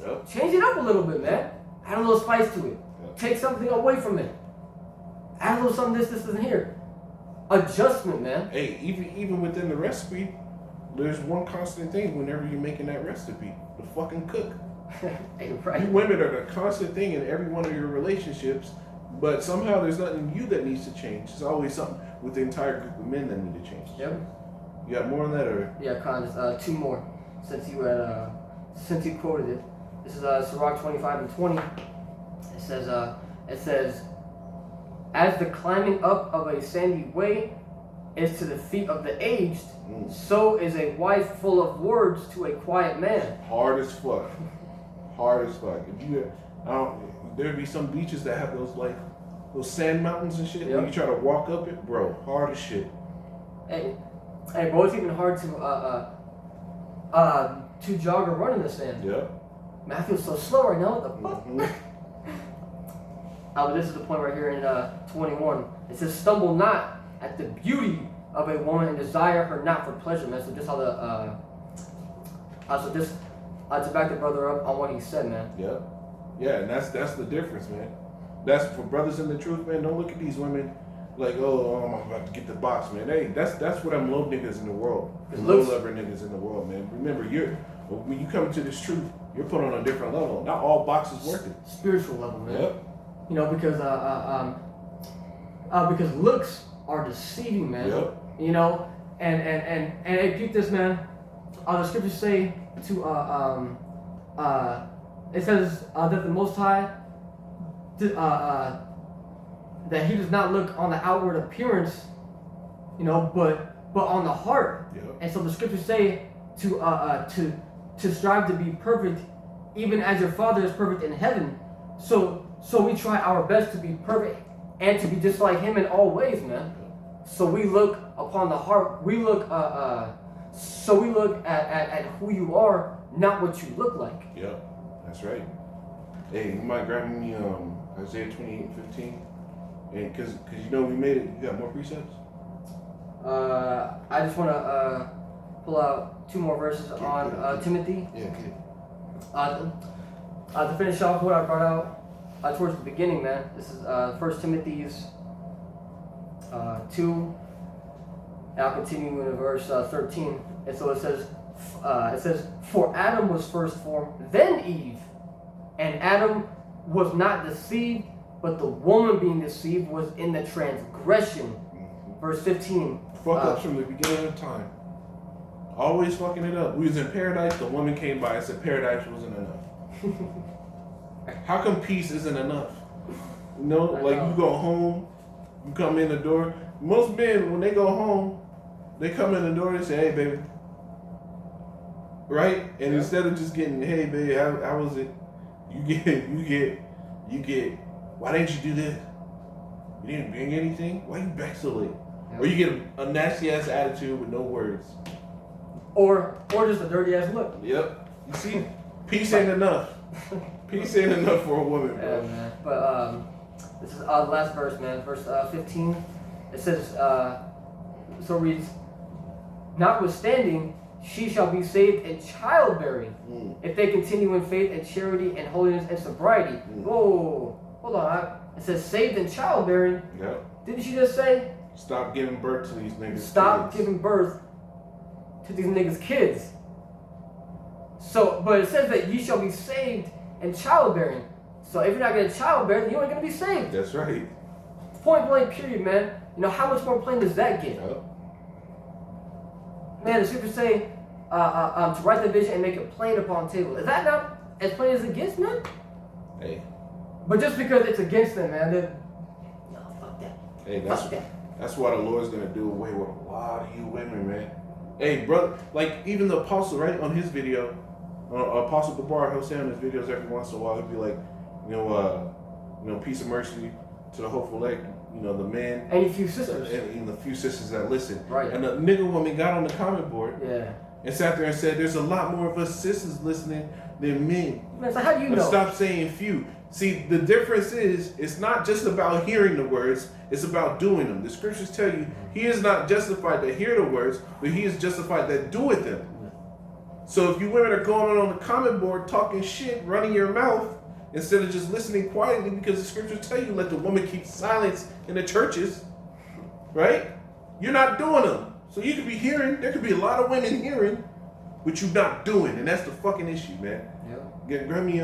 Yep. Change it up a little bit, man. Add a little spice to it. Yep. Take something away from it. Add a little something this, and here. Adjustment, man. Hey, even within the recipe, there's one constant thing whenever you're making that recipe: the fucking cook. Hey, You right. women are the constant thing in every one of your relationships, but somehow there's nothing in you that needs to change. There's always something with the entire group of men that need to change. Yep. You got more on that, or? Yeah, Con, just two more. Since you had since you quoted it. This is Sirach 25:20. It says, as the climbing up of a sandy way is to the feet of the aged, so is a wife full of words to a quiet man. Hard as fuck. Hard as fuck. If you, there'd be some beaches that have those sand mountains and shit. Yep. When you try to walk up it, bro, hard as shit. Hey, bro, it's even hard to jog or run in the sand. Yep. Man, I feel so slow right now. What the fuck? Mhm. But this is the point right here in 21. It says, stumble not at the beauty of a woman and desire her not for pleasure, man. So just how to back the brother up on what he said, man. Yep. Yeah, and that's the difference, man. That's for brothers in the truth, man. Don't look at these women like, oh, I'm about to get the box, man. Hey, that's for them low niggas in the world. Them low level niggas in the world, man. Remember, when you come into this truth, you're put on a different level. Not all boxes worth it. Spiritual level, man. Yep. You know, because looks are deceiving, man. Yep. You know, and hey, keep this, man. The scriptures say to it says that the Most High that He does not look on the outward appearance, you know, but on the heart. Yep. And so the scriptures say to strive to be perfect, even as your Father is perfect in heaven. So we try our best to be perfect and to be just like Him in all ways, man. So we look upon the heart. We look so we look at who you are, not what you look like. Yep. That's right. Hey, you might grab me Isaiah 28:15, and because you know we made it. You got more precepts? I just want to pull out two more verses on Timothy. Yeah. Okay. To finish off what I brought out towards the beginning, man. This is 1 Timothy's 2. And I'll continue in verse 13. And so it says, for Adam was first formed, then Eve. And Adam was not deceived, but the woman being deceived was in the transgression. Mm-hmm. Verse 15. Fuck ups from the beginning of time. Always fucking it up. We was in paradise, the woman came by and said paradise wasn't enough. How come peace isn't enough? You know, like you go home, you come in the door. Most men, when they go home, they come in the door and say, hey, baby. Right? And instead of just getting, hey, baby, how was it? You get, why didn't you do this? You didn't bring anything? Why you back so late? Yep. Or you get a nasty ass attitude with no words. Or just a dirty ass look. Yep. You see, peace ain't enough. Peace ain't enough for a woman, Yeah, bro. man. But this is the last verse, man. Verse 15. It says, so it reads, notwithstanding, she shall be saved in childbearing, if they continue in faith and charity and holiness and sobriety. Whoa, hold on. It says saved in childbearing. Yep. Didn't she just say? Stop giving birth to these niggas. Stop kids. giving birth to these niggas' kids. So, but it says that ye shall be saved in childbearing. So if you're not going to childbear, then you ain't going to be saved. That's right. point blank period, man. You know, how much more plain does that get? Yep. Man, the scriptures say to write the vision and make it plain upon the table. Is that not as plain as it gets, man? Hey. But just because it's against them, man, then no, fuck that. Hey, Fuck that. that's why the Lord's gonna do away with a lot of you women, man. Hey, brother, like even the apostle, right, on his video, Apostle Gabar, he'll say on his videos every once in a while, he'll be like, peace and mercy to the hopeful elect, the men. And a few sisters. And the few sisters that listen. Right. And the nigga woman got on the comment board Yeah. and sat there and said, there's a lot more of us sisters listening than men. Man, so how do you But know? stop saying few. See, the difference is, it's not just about hearing the words, it's about doing them. The scriptures tell you, he is not justified that hear the words, but he is justified that doeth them. So if you women are going on the comment board talking shit, running your mouth, instead of just listening quietly, because the scriptures tell you, let the woman keep silence in the churches, right? You're not doing them. So you could be hearing, there could be a lot of women hearing, but you're not doing, and that's the fucking issue, man. Yeah. Grab me,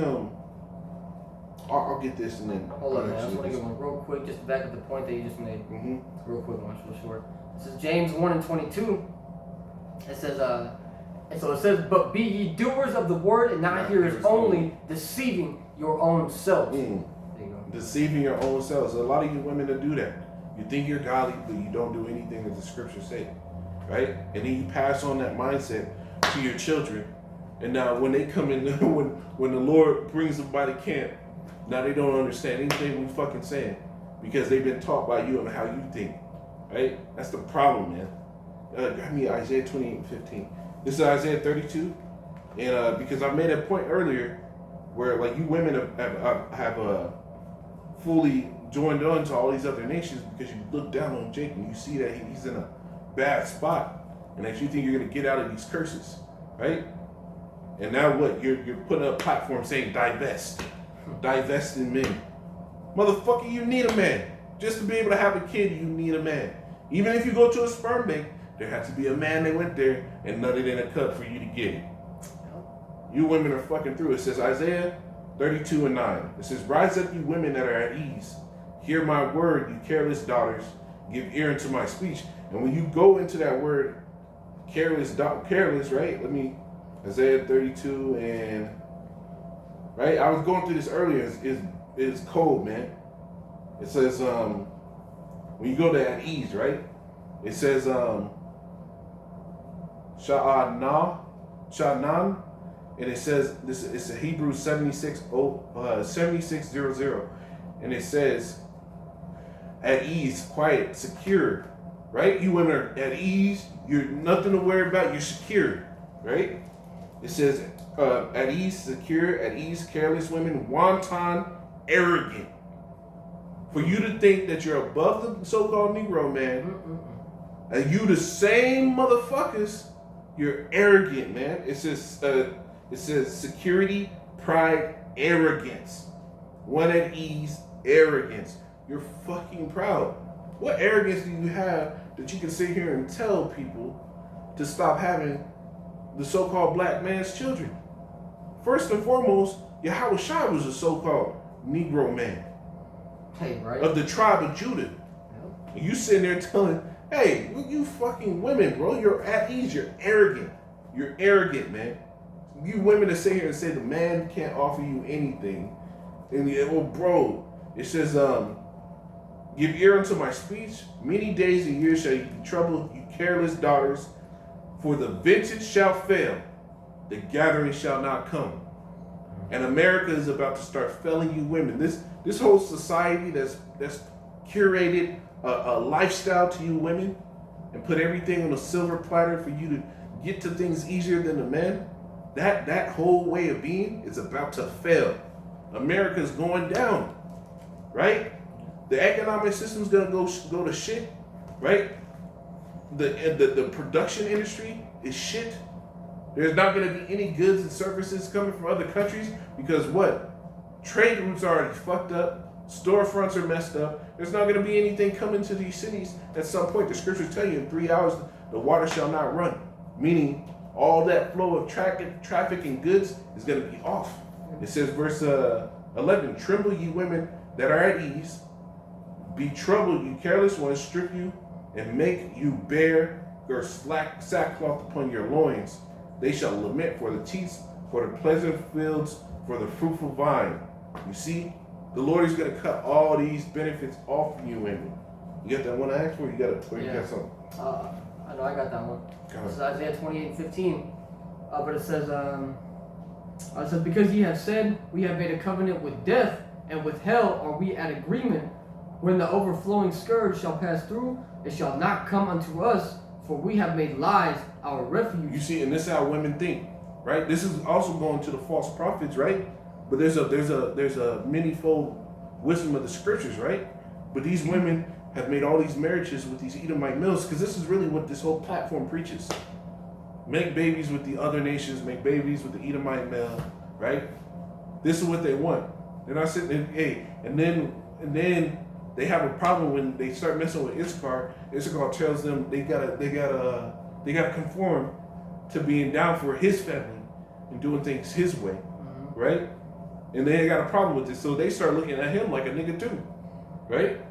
I'll get this and then. Hold on, man. I just want to get one real quick, just to back up the point that you just made. Mm-hmm. Real quick, one, real short. This is James 1:22. It says, and so it says, but be ye doers of the word and not hearers only, deceiving your own selves. There you go. Deceiving your own selves. A lot of you women that do that. You think you're godly, but you don't do anything that the scriptures say, right? And then you pass on that mindset to your children. And now when they come in, when the Lord brings them by the camp, now they don't understand anything we fucking saying because they've been taught by you and how you think, right? That's the problem, man. Grab me Isaiah 28:15. This is Isaiah 32, and because I made a point earlier where like you women have fully joined on to all these other nations because you look down on Jacob and you see that he's in a bad spot, and that you think you're gonna get out of these curses, right? And now what? You're putting up a platform saying divest in men. Motherfucker, you need a man. Just to be able to have a kid, you need a man. Even if you go to a sperm bank, there has to be a man that went there and nutted in a cup for you to get it. You women are fucking through. It says Isaiah 32:9. It says, rise up, you women that are at ease. Hear my word, you careless daughters. Give ear unto my speech. And when you go into that word, careless, right? Isaiah 32 and, right? I was going through this earlier. It's cold, man. It says, when you go to at ease, right? It says, Sha'anan, and it says, it's a Hebrew 7600, and it says, at ease, quiet, secure, right? You women are at ease, you're nothing to worry about, you're secure, right? It says, at ease, secure, at ease, careless women, wanton, arrogant. For you to think that you're above the so-called Negro man, and you the same motherfuckers, you're arrogant, man. It says security, pride, arrogance. One at ease, arrogance. You're fucking proud. What arrogance do you have that you can sit here and tell people to stop having the so-called black man's children? First and foremost, Yahweh Shai was a so-called Negro man. Hey, right? Of the tribe of Judah. And you sitting there telling, hey, you fucking women, bro, you're at ease, you're arrogant. You're arrogant, man. You women that sit here and say the man can't offer you anything. And well, bro, it says, give ear unto my speech. Many days and years shall you be troubled, you careless daughters. For the vintage shall fail, the gathering shall not come. And America is about to start failing you women. This whole society that's curated a lifestyle to you women and put everything on a silver platter for you to get to things easier than the men, that whole way of being is about to fail. America's going down, right? The economic system's gonna go to shit, right? The production industry is shit. There's not gonna be any goods and services coming from other countries because what? Trade routes are already fucked up. Storefronts are messed up. There's not going to be anything coming to these cities at some point. The scriptures tell you in 3 hours the water shall not run. Meaning all that flow of traffic and goods is going to be off. It says verse 11, tremble ye women that are at ease. be troubled, you careless ones, strip you, and make you bear your sackcloth upon your loins. They shall lament for the teats, for the pleasant fields, for the fruitful vine. You see, the Lord is going to cut all these benefits off from you women. You got that one I asked for? You got it? Or you got something? I know I got that one. This is Isaiah 28:15. But it says, because ye have said, we have made a covenant with death, and with hell are we at agreement. When the overflowing scourge shall pass through, it shall not come unto us, for we have made lies our refuge. You see, and this is how women think, right? This is also going to the false prophets, right? But there's a manifold wisdom of the scriptures, right? But these women have made all these marriages with these Edomite males, because this is really what this whole platform preaches. Make babies with the other nations, make babies with the Edomite male, right? This is what they want. And I said, and then they have a problem when they start messing with Issachar. Issachar tells them they gotta conform to being down for his family and doing things his way, right? And they got a problem with it, so they start looking at him like a nigga too, right?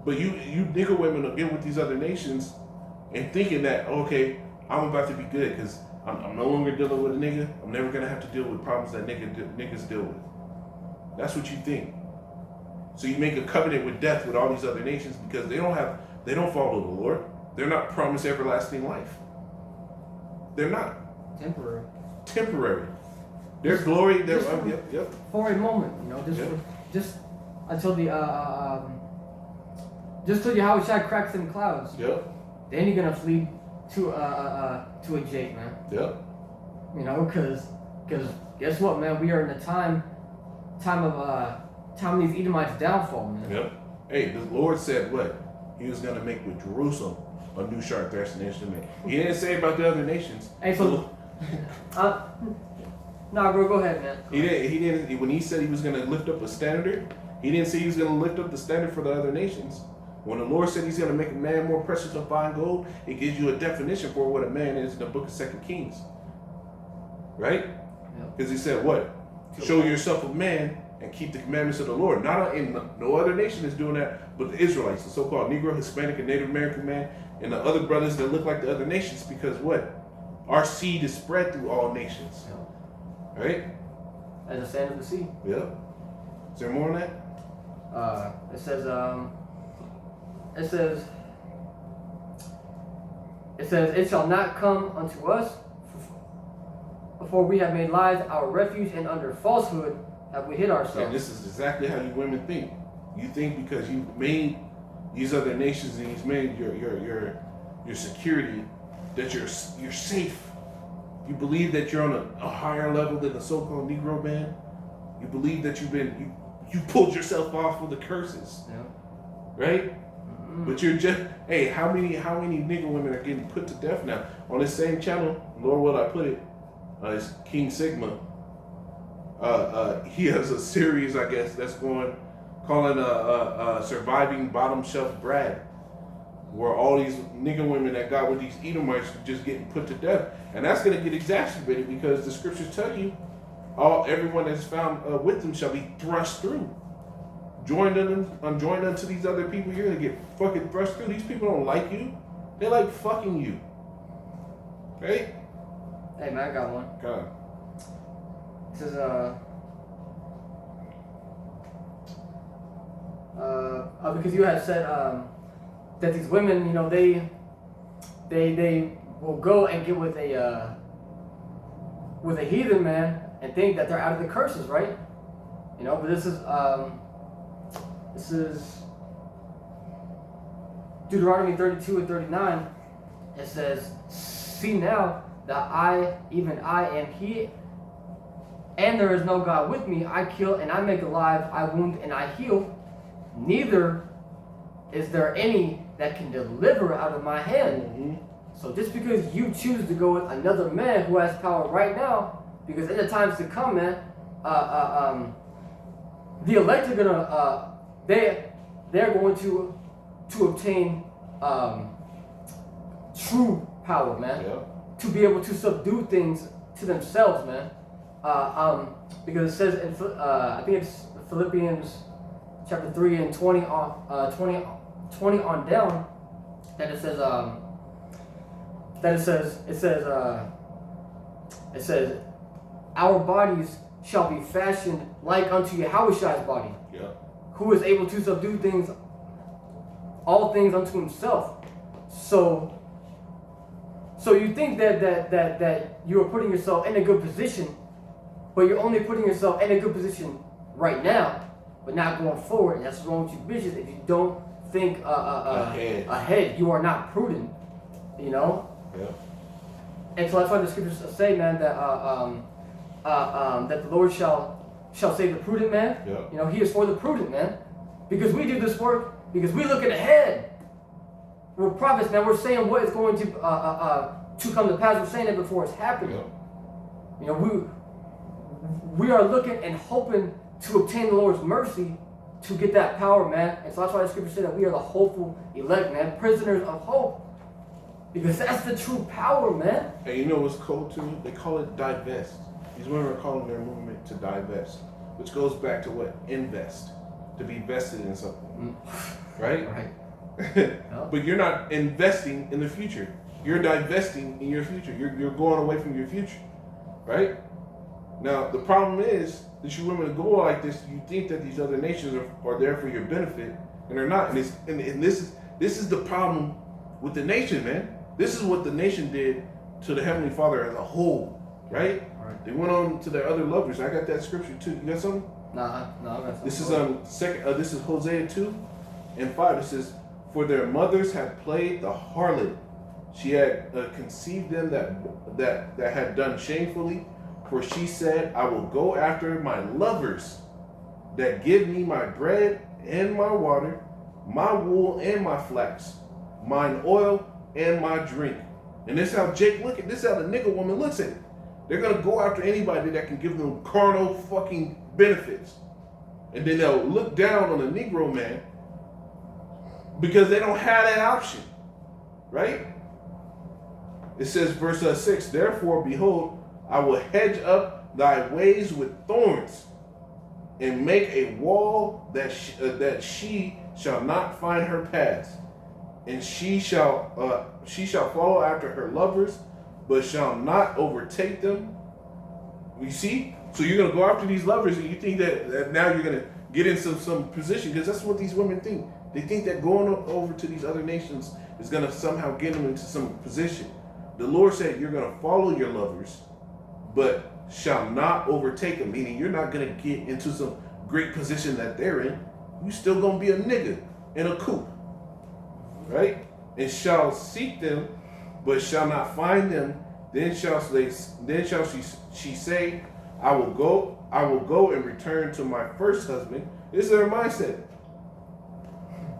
But you nigga women will get with these other nations and thinking that, okay, I'm about to be good because I'm no longer dealing with a nigga. I'm never gonna have to deal with problems that niggas deal with. That's what you think. So you make a covenant with death with all these other nations because they don't follow the Lord. They're not promised everlasting life. They're not. Temporary. Their glory. Yep. For a moment, just until the just till Yahushua cracks them clouds. Yep. Then you're gonna flee to a Jake, man. Yep. Because guess what, man? We are in the time of these Edomites' downfall, man. Yep. Hey, the Lord said what? He was gonna make with Jerusalem a new sharp threshing instrument. He didn't say about the other nations. Hey, so nah, bro, go ahead, man. He didn't. When he said he was gonna lift up a standard, he didn't say he was gonna lift up the standard for the other nations. When the Lord said he's gonna make a man more precious than fine gold, it gives you a definition for what a man is in the book of 2 Kings. Right? Because he said what? Show yourself a man and keep the commandments of the Lord. No other nation is doing that but the Israelites, the so-called Negro, Hispanic, and Native American man, and the other brothers that look like the other nations, because what? Our seed is spread through all nations. Right? As the sand of the sea. Yeah. Is there more on that? It says, it shall not come unto us, for we have made lies our refuge, and under falsehood have we hid ourselves. And this is exactly how you women think. You think because you made these other nations and you've made your security that you're safe. You believe that you're on a higher level than the so-called Negro man. You believe that you pulled yourself off with the curses. Yeah. Right? But you're just, hey, how many nigga women are getting put to death now? On this same channel, Lord, will I put it? It's King Sigma. He has a series, I guess, that's calling Surviving Bottom Shelf Brad, where all these nigga women that got with these Edomites are just getting put to death. And that's going to get exacerbated because the scriptures tell you everyone that's found with them shall be thrust through. Joined unto these other people, you're going to get fucking thrust through. These people don't like you. They like fucking you. Right? Hey, man, I got one. God. This is because you had said that these women, they will go and get with a heathen man and think that they're out of the curses, right? But this is Deuteronomy 32 and 39. It says, "See now that I, even I, am He, and there is no God with me. I kill and I make alive, I wound and I heal. Neither is there any that can deliver out of my hand." Mm-hmm. So just because you choose to go with another man who has power right now, because in the times to come, man, the elect are gonna they're going to obtain true power, man. Yeah. To be able to subdue things to themselves, man. Because it says in I think it's Philippians chapter 3 and 20 on down, that it says our bodies shall be fashioned like unto Yahweh's body, Yeah. who is able to subdue things, all things unto himself. So you think that you are putting yourself in a good position, but you're only putting yourself in a good position right now, but not going forward. And that's what's wrong with you bitches. If you don't think ahead, you are not prudent. You know. Yeah. And so that's why the scriptures say, man, that that the Lord shall save the prudent man. Yeah. You know, He is for the prudent man, because we do this work because we look ahead. We're prophets, man. We're saying what is going to come to pass. We're saying it before it's happening. Yeah. You know, we are looking and hoping to obtain the Lord's mercy to get that power, man. And so that's why the scripture said that we are the hopeful elect, man, prisoners of hope. Because that's the true power, man. And you know what's cool too? They call it divest. These women are calling their movement to divest, which goes back to what? Invest. To be vested in something. Right? Right. But you're not investing in the future. You're divesting in your future. You're going away from your future. Right? Now, the problem is that you women go like this, you think that these other nations are there for your benefit, and they're not. And this is the problem with the nation, man. This is what the nation did to the Heavenly Father as a whole, right? Right. They went on to their other lovers. I got that scripture too. You got something? No, I got something. This is this is Hosea 2:5. It says, "For their mothers had played the harlot; she had conceived them that had done shamefully. For she said, I will go after my lovers that give me my bread and my water, my wool and my flax, mine oil and my drink." And this is how Jake look at this. Is how the nigga woman looks at it. They're gonna go after anybody that can give them carnal fucking benefits, and then they'll look down on the Negro man because they don't have that option, right? It says, verse 6. Therefore, behold, I will hedge up thy ways with thorns, and make a wall that she shall not find her paths, and she shall follow after her lovers, but shall not overtake them. You see? So you're gonna go after these lovers, and you think that now you're gonna get into some position, because that's what these women think. They think that going over to these other nations is gonna somehow get them into some position. The Lord said you're gonna follow your lovers, but shall not overtake them, meaning you're not gonna get into some great position that they're in. You still gonna be a nigga in a coop, right? And shall seek them, but shall not find them. Then shall she say, I will go and return to my first husband. This is their mindset.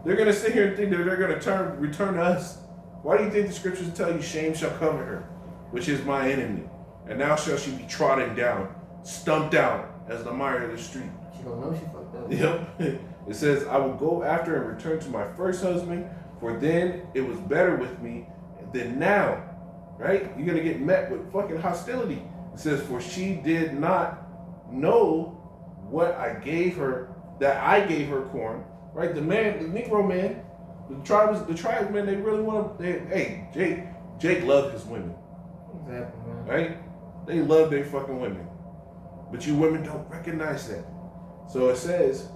They're gonna sit here and think that they're gonna return to us. Why do you think the scriptures tell you shame shall cover her, which is my enemy? And now shall she be trodden down, stumped out as the mire of the street. She don't know she fucked up. Yep. It says, I will go after and return to my first husband, for then it was better with me than now. Right? You're going to get met with fucking hostility. It says, for she did not know what I gave her, that I gave her corn. Right? The Negro man, the tribesmen, they really want to, hey, Jake loved his women. Exactly, man. Right? They love their fucking women. But you women don't recognize that. So it says,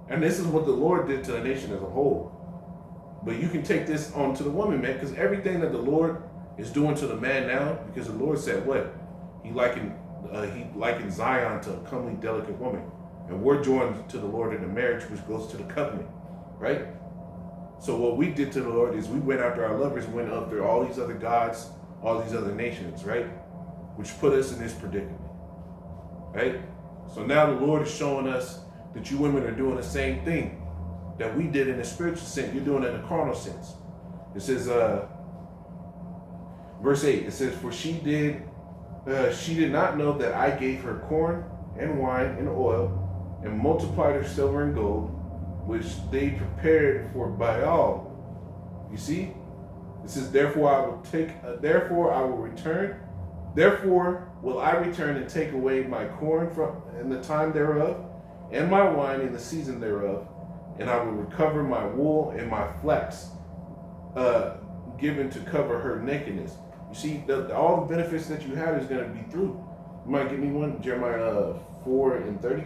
and this is what the Lord did to the nation as a whole. But you can take this on to the woman, man, because everything that the Lord is doing to the man now, because the Lord said what? He likened Zion to a comely, delicate woman. And we're joined to the Lord in the marriage, which goes to the covenant, right? So what we did to the Lord is we went after our lovers, went after all these other gods, all these other nations, right? Which put us in this predicament, right? So now the Lord is showing us that you women are doing the same thing that we did in the spiritual sense. You're doing it in the carnal sense. It says, verse 8, it says, for she did not know that I gave her corn and wine and oil, and multiplied her silver and gold, which they prepared for Baal. You see? It says, therefore will I return and take away my corn in the time thereof, and my wine in the season thereof, and I will recover my wool and my flax, given to cover her nakedness. You see, all the benefits that you have is going to be through. You might give me one, Jeremiah 4:30.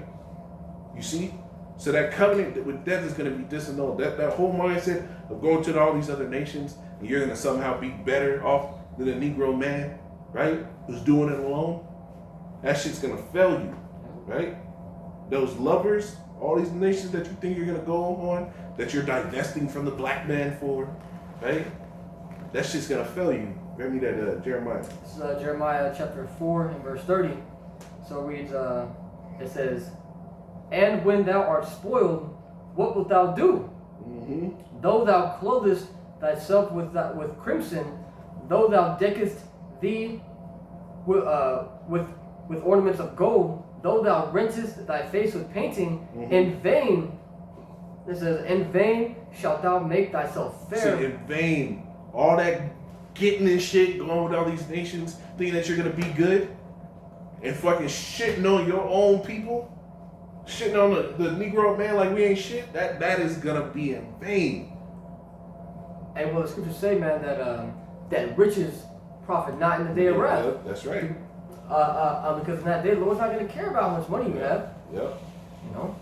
You see? So that covenant with death is going to be disannulled. That whole mindset of going to all these other nations and you're going to somehow be better off than a Negro man, right? Who's doing it alone. That shit's going to fail you, right? Those lovers, all these nations that you think you're going to go on, that you're divesting from the black man for, right? That shit's going to fail you. Read me that, Jeremiah. This is Jeremiah chapter 4 and verse 30. So it reads, it says, "And when thou art spoiled, what wilt thou do? Mm-hmm. Though thou clothest thyself with crimson, though thou deckest thee with ornaments of gold, though thou rentest thy face with painting, in vain," it says, "in vain shalt thou make thyself fair." See, in vain, all that getting this shit, going with all these nations, thinking that you're gonna be good, and fucking shitting on your own people, shitting on the Negro man like we ain't shit, that is gonna be in vain. And what the scriptures say, man, that riches profit not in the day of wrath. Yep, that's right. Because in that day, the Lord's not going to care about how much money you have. Yep. You know.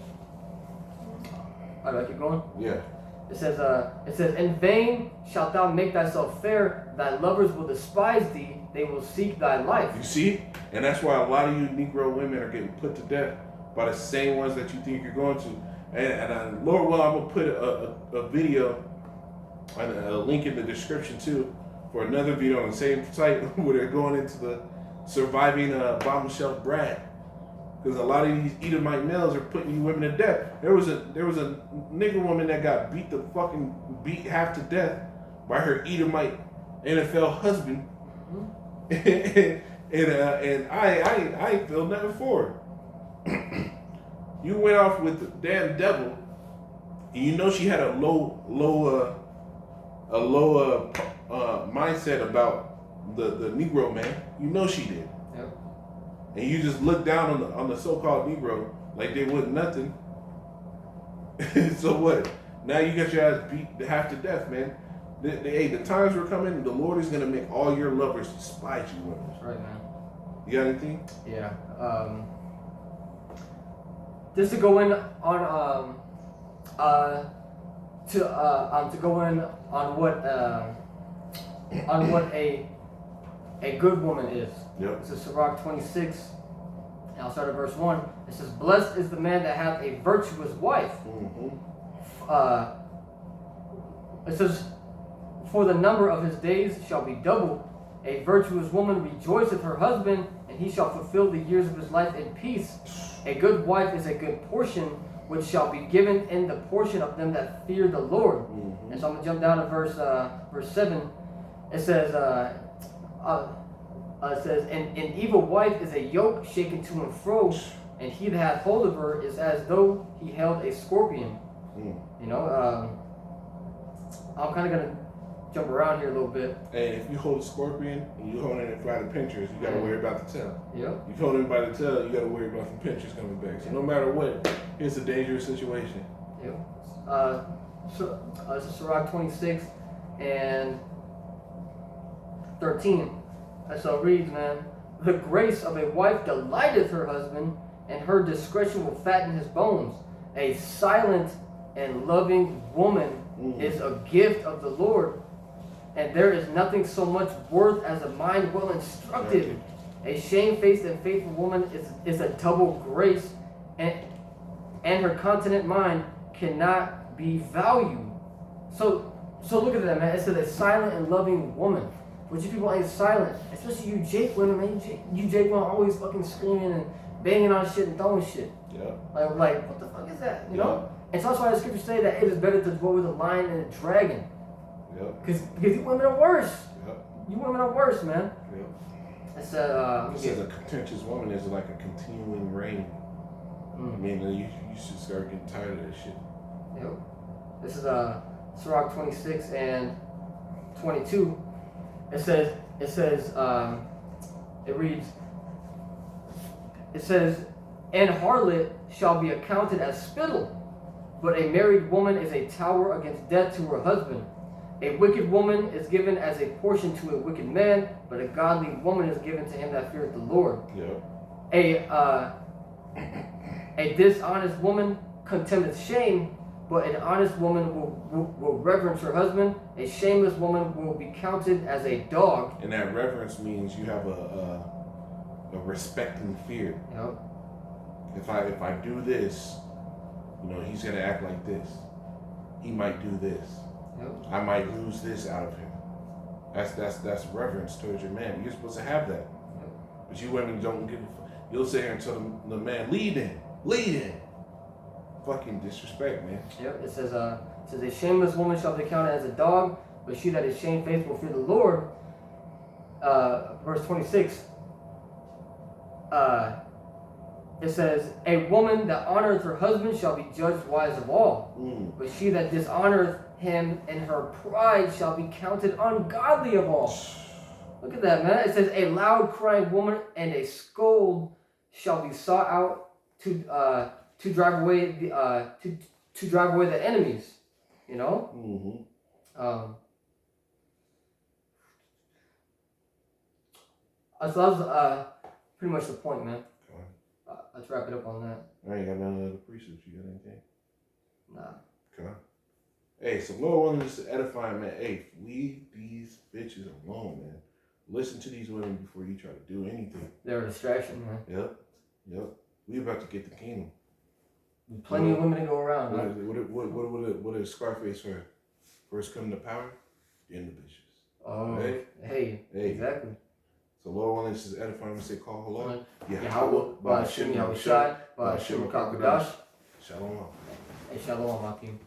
All right, keep going. Yeah. It says, "In vain shalt thou make thyself fair. Thy lovers will despise thee. They will seek thy life." You see? And that's why a lot of you Negro women are getting put to death by the same ones that you think you're going to. And Lord, well, I'm going to put a video and a link in the description too for another video on the same site where they're going into the surviving bottom shelf Brad. Because a lot of these Edomite males are putting you women to death. There was a nigger woman that got beat half to death by her Edomite NFL husband. And I ain't feel nothing for her. You went off with the damn devil, and you know she had a low mindset about the Negro man. You know she did. Yep. And you just look down on the so-called Negro like they wasn't nothing. So what? Now you got your ass beat half to death, man. The times were coming. The Lord is gonna make all your lovers despise you, women. That's right, man. You got anything? Yeah. Just to go in on to go in on what a good woman is. Yep. This is Sirach 26. And I'll start at verse 1. It says, "Blessed is the man that hath a virtuous wife." Mm-hmm. It says, "For the number of his days shall be doubled. A virtuous woman rejoiceth her husband, and he shall fulfill the years of his life in peace. A good wife is a good portion, which shall be given in the portion of them that fear the Lord." Mm-hmm. And so I'm gonna jump down to verse 7. It says, "An evil wife is a yoke shaken to and fro, and he that hath hold of her is as though he held a scorpion." You know, I'm kind of gonna jump around here a little bit. And if you hold a scorpion and you hold it by the pinchers, you gotta worry about the tail. Yep. If you hold it by the tail, you gotta worry about the pinchers coming back. So no matter what, it's a dangerous situation. Yep. This is Sirach 26 and 13. So it reads, man, "The grace of a wife delighteth her husband, and her discretion will fatten his bones. A silent and loving woman is a gift of the Lord, and there is nothing so much worth as a mind well instructed. A shamefaced and faithful woman is a double grace, and her continent mind cannot be valued." So look at that, man. It says a silent and loving woman. But you people ain't silent, especially you Jake women, man. You Jake women always fucking screaming and banging on shit and throwing shit. Yeah. Like what the fuck is that? You know? And so that's why the scriptures say that it is better to dwell with a lion and a dragon. Yep. Because you women are worse. Yep. You women are worse, man. Yep. It said, It says a contentious woman is like a continuing rain. I mean, you should start getting tired of that shit. Yep. This is Sirach 26 and 22. It says, "And harlot shall be accounted as spittle, But a married woman is a tower against death to her husband. A wicked woman is given as a portion to a wicked man, but a godly woman is given to him that feareth the Lord. Yeah. A dishonest woman contemneth shame, but an honest woman will reverence her husband. A shameless woman will be counted as a dog. And that reverence means you have a respect and fear. Yep. If I do this, he's gonna act like this. He might do this. Yep. I might lose this out of him. That's reverence towards your man. You're supposed to have that. Yep. But you women don't give a fuck. You'll sit here and tell the man, lead in. Fucking disrespect, man. Yep. It says a shameless woman shall be counted as a dog, but she that is shamefaced will fear the Lord. Verse 26. It says, a woman that honoreth her husband shall be judged wise of all. But she that dishonoreth him in her pride shall be counted ungodly of all. Look at that, man. It says, a loud crying woman and a scold shall be sought out to drive away the enemies. So that was pretty much the point, man. Let's wrap it up on that. I ain't got none of the precepts. You got anything? Nah. Okay. Hey, so Lord willing, this is edifying, man. Hey, leave these bitches alone, man. Listen to these women before you try to do anything. They're a distraction, man. Yep. We about to get the kingdom. Plenty of women to go around, man. What is Scarface for? First come to power, then the bitches. Oh, hey, exactly. So Lord willing, this is edifying. We say, call hello. Yahweh, Ba'ashem Yahushai, Ba'ashem Rakakadash. Shalom. Hey, Shalom, Hakim.